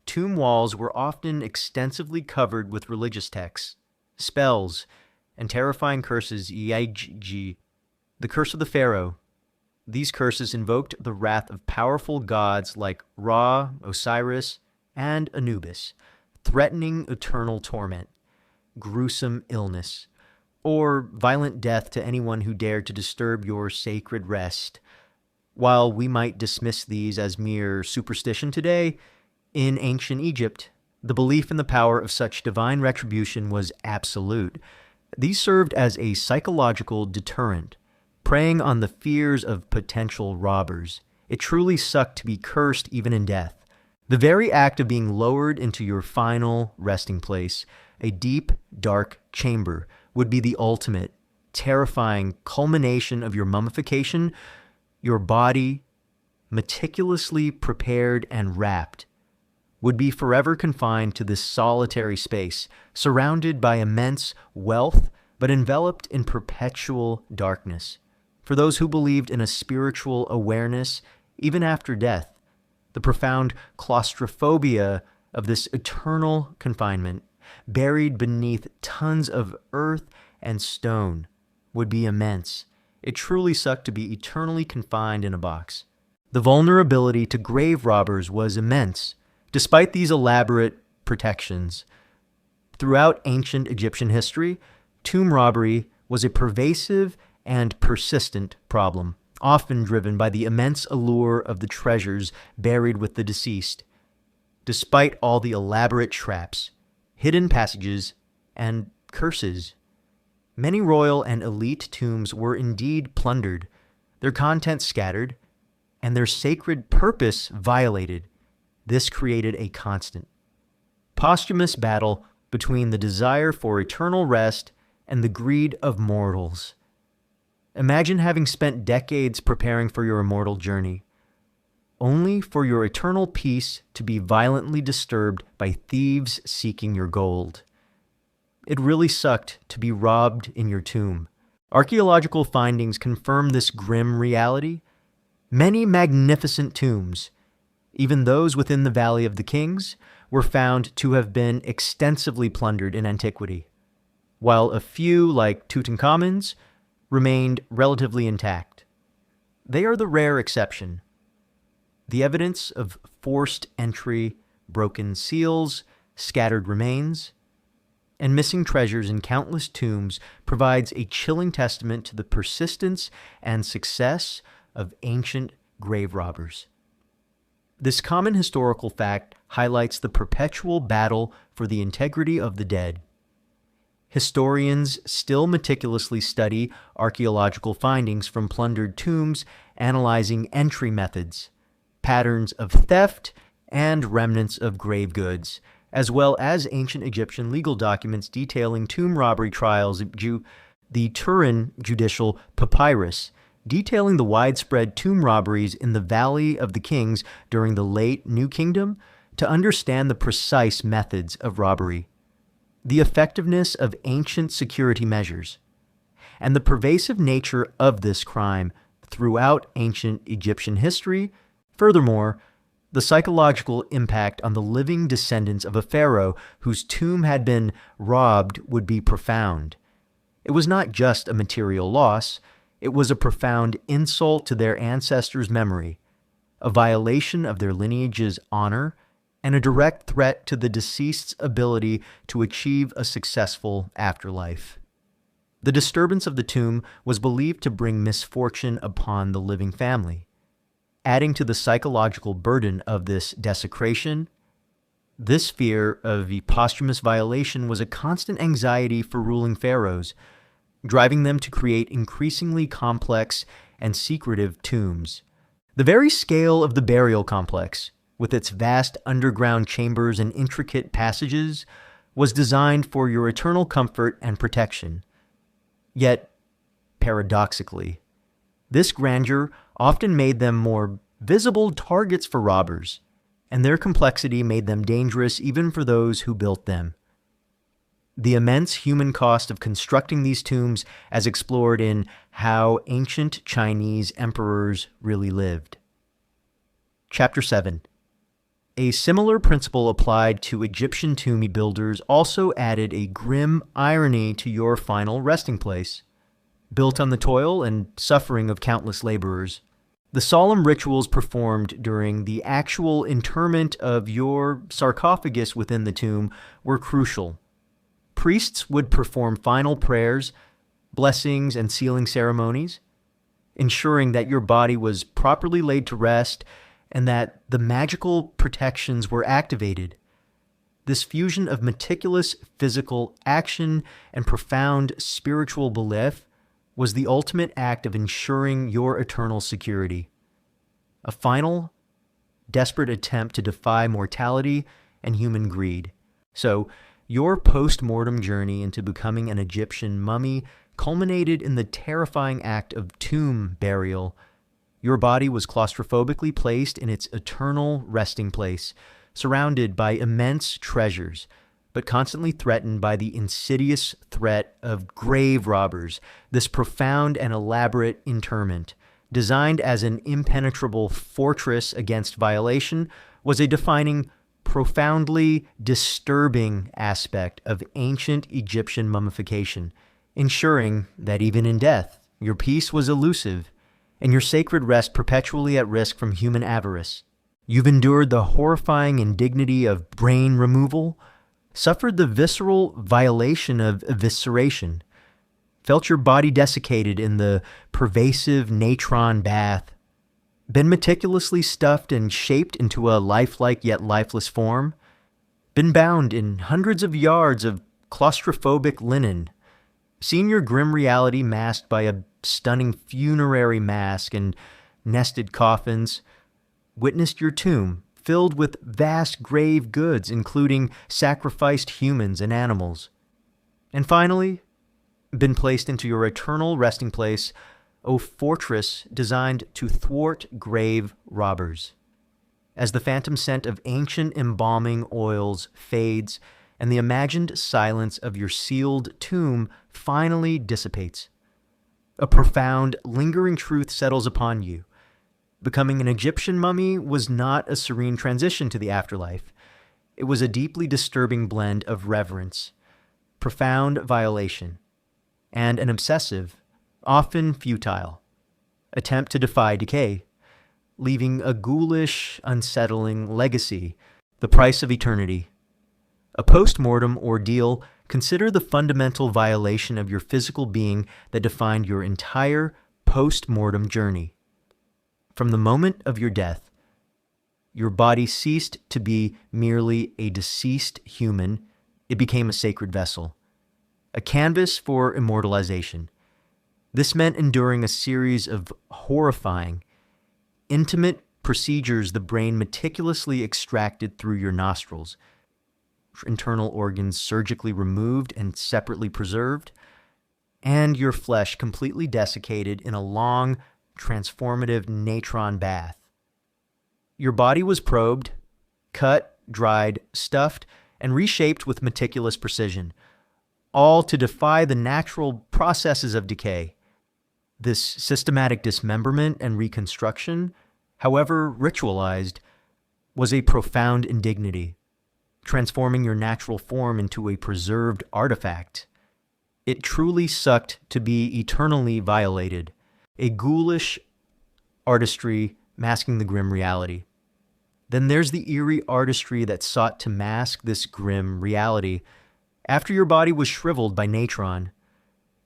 Tomb walls were often extensively covered with religious texts, spells, and terrifying curses, e.g. the curse of the pharaoh. These curses invoked the wrath of powerful gods like Ra, Osiris, and Anubis, threatening eternal torment, gruesome illness, or violent death to anyone who dared to disturb your sacred rest. While we might dismiss these as mere superstition today, in ancient Egypt, the belief in the power of such divine retribution was absolute. These served as a psychological deterrent, preying on the fears of potential robbers. It truly sucked to be cursed even in death. The very act of being lowered into your final resting place, a deep, dark chamber, would be the ultimate, terrifying culmination of your mummification, your body, meticulously prepared and wrapped, would be forever confined to this solitary space, surrounded by immense wealth, but enveloped in perpetual darkness. For those who believed in a spiritual awareness, even after death, the profound claustrophobia of this eternal confinement, buried beneath tons of earth and stone, would be immense. It truly sucked to be eternally confined in a box. The vulnerability to grave robbers was immense. Despite these elaborate protections, throughout ancient Egyptian history, tomb robbery was a pervasive and persistent problem, often driven by the immense allure of the treasures buried with the deceased. Despite all the elaborate traps, hidden passages, and curses, many royal and elite tombs were indeed plundered, their contents scattered, and their sacred purpose violated. This created a constant, posthumous battle between the desire for eternal rest and the greed of mortals. Imagine having spent decades preparing for your immortal journey, only for your eternal peace to be violently disturbed by thieves seeking your gold. It really sucked to be robbed in your tomb. Archaeological findings confirm this grim reality. Many magnificent tombs, even those within the Valley of the Kings, were found to have been extensively plundered in antiquity, while a few, like Tutankhamun's, remained relatively intact. They are the rare exception. The evidence of forced entry, broken seals, scattered remains, and missing treasures in countless tombs provides a chilling testament to the persistence and success of ancient grave robbers. This common historical fact highlights the perpetual battle for the integrity of the dead. Historians still meticulously study archaeological findings from plundered tombs, analyzing entry methods, patterns of theft, and remnants of grave goods, as well as ancient Egyptian legal documents detailing tomb robbery trials, the Turin judicial papyrus, detailing the widespread tomb robberies in the Valley of the Kings during the late New Kingdom, to understand the precise methods of robbery, the effectiveness of ancient security measures, and the pervasive nature of this crime throughout ancient Egyptian history. Furthermore, the psychological impact on the living descendants of a pharaoh whose tomb had been robbed would be profound. It was not just a material loss, it was a profound insult to their ancestors' memory, a violation of their lineage's honor, and a direct threat to the deceased's ability to achieve a successful afterlife. The disturbance of the tomb was believed to bring misfortune upon the living family. Adding to the psychological burden of this desecration, this fear of a posthumous violation was a constant anxiety for ruling pharaohs, driving them to create increasingly complex and secretive tombs. The very scale of the burial complex, with its vast underground chambers and intricate passages, was designed for your eternal comfort and protection. Yet, paradoxically, this grandeur often made them more visible targets for robbers, and their complexity made them dangerous even for those who built them. The immense human cost of constructing these tombs, as explored in How Ancient Chinese Emperors Really Lived. Chapter 7. A similar principle applied to Egyptian tomb builders also added a grim irony to your final resting place. Built on the toil and suffering of countless laborers, the solemn rituals performed during the actual interment of your sarcophagus within the tomb were crucial. Priests would perform final prayers, blessings, and sealing ceremonies, ensuring that your body was properly laid to rest and that the magical protections were activated. This fusion of meticulous physical action and profound spiritual belief was the ultimate act of ensuring your eternal security. A final, desperate attempt to defy mortality and human greed. So, your post-mortem journey into becoming an Egyptian mummy culminated in the terrifying act of tomb burial. Your body was claustrophobically placed in its eternal resting place, surrounded by immense treasures, but constantly threatened by the insidious threat of grave robbers. This profound and elaborate interment, designed as an impenetrable fortress against violation, was a defining, profoundly disturbing aspect of ancient Egyptian mummification, ensuring that even in death, your peace was elusive and your sacred rest perpetually at risk from human avarice. You've endured the horrifying indignity of brain removal, suffered the visceral violation of evisceration, felt your body desiccated in the pervasive natron bath, been meticulously stuffed and shaped into a lifelike yet lifeless form, been bound in hundreds of yards of claustrophobic linen, seen your grim reality masked by a stunning funerary mask and nested coffins, witnessed your tomb filled with vast grave goods, including sacrificed humans and animals, and finally, been placed into your eternal resting place, O fortress designed to thwart grave robbers. As the phantom scent of ancient embalming oils fades and the imagined silence of your sealed tomb finally dissipates, a profound, lingering truth settles upon you. Becoming an Egyptian mummy was not a serene transition to the afterlife. It was a deeply disturbing blend of reverence, profound violation, and an obsessive, often futile, attempt to defy decay, leaving a ghoulish, unsettling legacy, the price of eternity. A post-mortem ordeal, consider the fundamental violation of your physical being that defined your entire post-mortem journey. From the moment of your death, your body ceased to be merely a deceased human. It became a sacred vessel, a canvas for immortalization. This meant enduring a series of horrifying, intimate procedures the brain meticulously extracted through your nostrils, internal organs surgically removed and separately preserved, and your flesh completely desiccated in a long, transformative natron bath. Your body was probed, cut, dried, stuffed, and reshaped with meticulous precision, all to defy the natural processes of decay. This systematic dismemberment and reconstruction, however ritualized, was a profound indignity, transforming your natural form into a preserved artifact. It truly sucked to be eternally violated, a ghoulish artistry masking the grim reality. Then there's the eerie artistry that sought to mask this grim reality. After your body was shriveled by natron,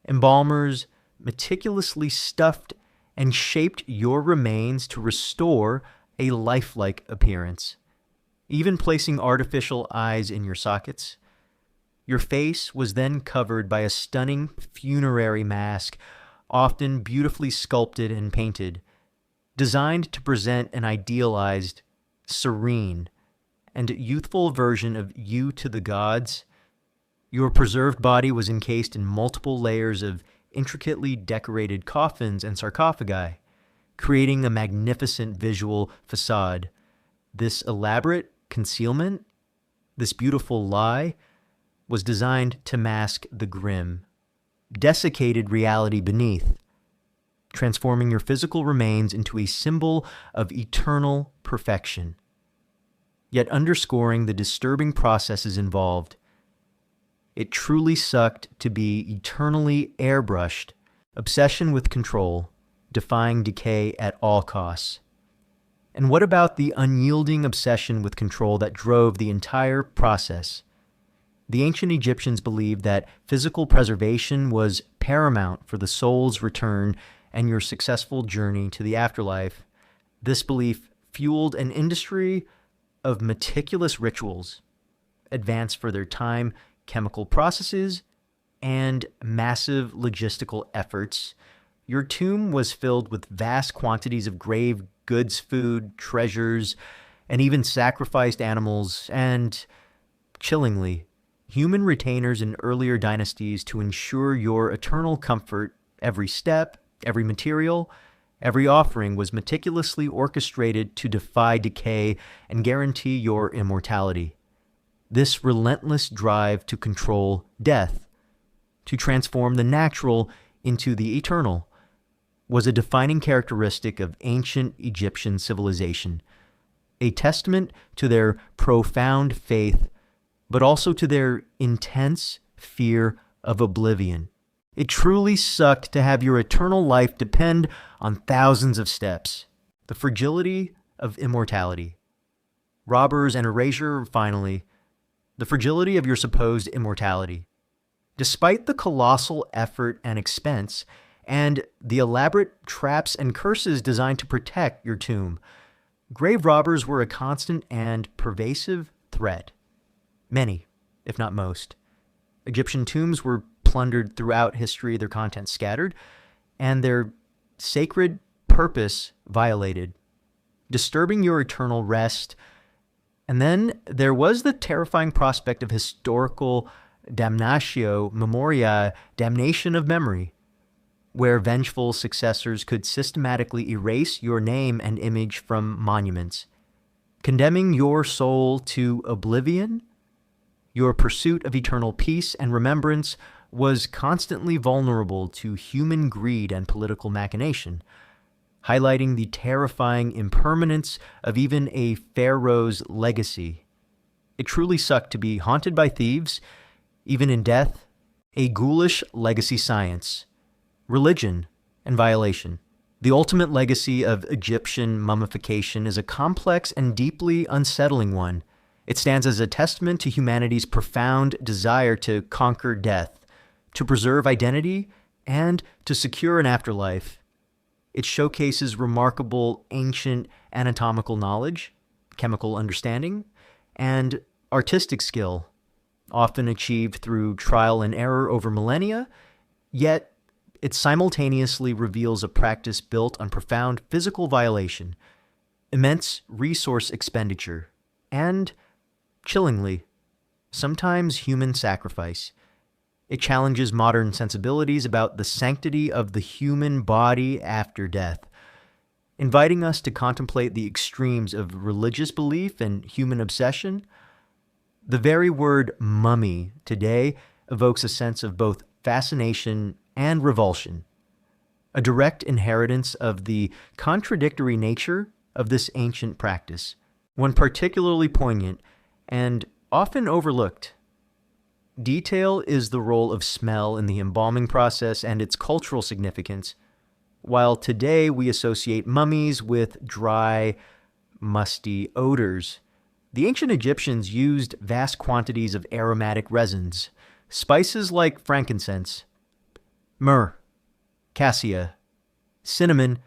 embalmers meticulously stuffed and shaped your remains to restore a lifelike appearance, even placing artificial eyes in your sockets. Your face was then covered by a stunning funerary mask, often beautifully sculpted and painted, designed to present an idealized, serene, and youthful version of you to the gods. Your preserved body was encased in multiple layers of intricately decorated coffins and sarcophagi, creating a magnificent visual facade. This elaborate concealment, this beautiful lie, was designed to mask the grim, desiccated reality beneath, transforming your physical remains into a symbol of eternal perfection, yet underscoring the disturbing processes involved. It truly sucked to be eternally airbrushed, obsession with control, defying decay at all costs. And what about the unyielding obsession with control that drove the entire process? The ancient Egyptians believed that physical preservation was paramount for the soul's return and your successful journey to the afterlife. This belief fueled an industry of meticulous rituals, advanced for their time chemical processes, and massive logistical efforts. Your tomb was filled with vast quantities of grave goods, food, treasures, and even sacrificed animals, and, chillingly, human retainers in earlier dynasties to ensure your eternal comfort. Every step, every material, every offering was meticulously orchestrated to defy decay and guarantee your immortality. This relentless drive to control death, to transform the natural into the eternal, was a defining characteristic of ancient Egyptian civilization, a testament to their profound faith, but also to their intense fear of oblivion. It truly sucked to have your eternal life depend on thousands of steps. The fragility of immortality. Robbers and erasure, finally. The fragility of your supposed immortality. Despite the colossal effort and expense, and the elaborate traps and curses designed to protect your tomb, grave robbers were a constant and pervasive threat. Many, if not most, Egyptian tombs were plundered throughout history, their contents scattered, and their sacred purpose violated, disturbing your eternal rest. And then there was the terrifying prospect of historical damnatio memoriae, damnation of memory, where vengeful successors could systematically erase your name and image from monuments, condemning your soul to oblivion. Your pursuit of eternal peace and remembrance was constantly vulnerable to human greed and political machination, highlighting the terrifying impermanence of even a pharaoh's legacy. It truly sucked to be haunted by thieves, even in death, a ghoulish legacy science, religion, and violation. The ultimate legacy of Egyptian mummification is a complex and deeply unsettling one. It stands as a testament to humanity's profound desire to conquer death, to preserve identity, and to secure an afterlife. It showcases remarkable ancient anatomical knowledge, chemical understanding, and artistic skill, often achieved through trial and error over millennia, yet it simultaneously reveals a practice built on profound physical violation, immense resource expenditure, and, chillingly, sometimes human sacrifice. It challenges modern sensibilities about the sanctity of the human body after death, inviting us to contemplate the extremes of religious belief and human obsession. The very word mummy today evokes a sense of both fascination and revulsion, a direct inheritance of the contradictory nature of this ancient practice, one particularly poignant and often overlooked. Detail is the role of smell in the embalming process and its cultural significance. While today we associate mummies with dry, musty odors, the ancient Egyptians used vast quantities of aromatic resins, spices like frankincense, myrrh, cassia, cinnamon,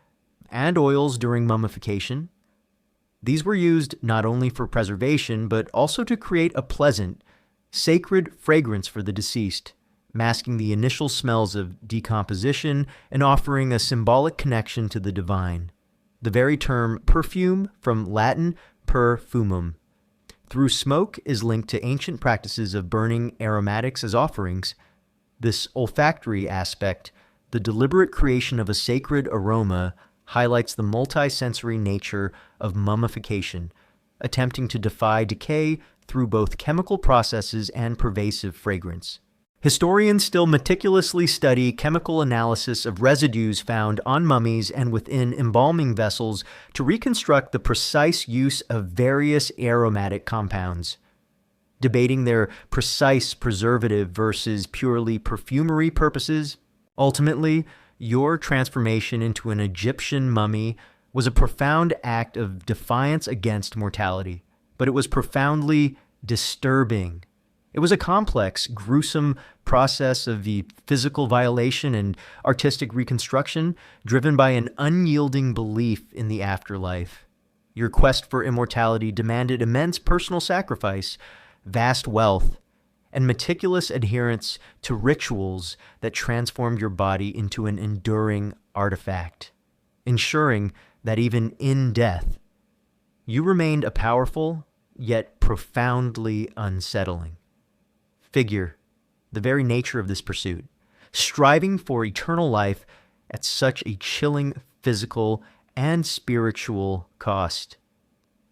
and oils during mummification. These were used not only for preservation, but also to create a pleasant, sacred fragrance for the deceased, masking the initial smells of decomposition and offering a symbolic connection to the divine. The very term perfume, from Latin perfumum, through smoke, is linked to ancient practices of burning aromatics as offerings. This olfactory aspect, the deliberate creation of a sacred aroma, highlights the multisensory nature of mummification, attempting to defy decay through both chemical processes and pervasive fragrance. Historians still meticulously study chemical analysis of residues found on mummies and within embalming vessels to reconstruct the precise use of various aromatic compounds, debating their precise preservative versus purely perfumery purposes. Ultimately, your transformation into an Egyptian mummy was a profound act of defiance against mortality, but it was profoundly disturbing It was a complex, gruesome process of the physical violation and artistic reconstruction driven by an unyielding belief in the afterlife. Your quest for immortality demanded immense personal sacrifice, vast wealth, and meticulous adherence to rituals that transformed your body into an enduring artifact, ensuring that even in death, you remained a powerful yet profoundly unsettling figure, the very nature of this pursuit, striving for eternal life at such a chilling physical and spiritual cost,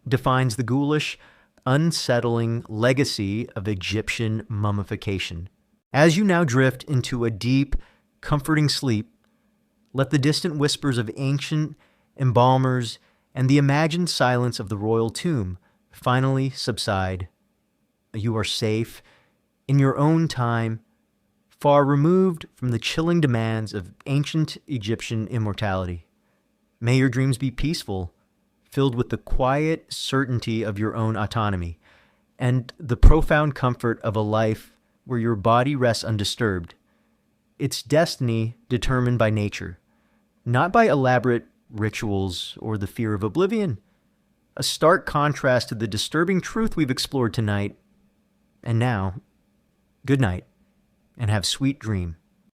defines the ghoulish, unsettling legacy of Egyptian mummification. As you now drift into a deep, comforting sleep, let the distant whispers of ancient embalmers and the imagined silence of the royal tomb finally subside. You are safe in your own time, far removed from the chilling demands of ancient Egyptian immortality. May your dreams be peaceful, filled with the quiet certainty of your own autonomy, and the profound comfort of a life where your body rests undisturbed, its destiny determined by nature, not by elaborate rituals or the fear of oblivion. A stark contrast to the disturbing truth we've explored tonight. And now, good night, and have sweet dreams.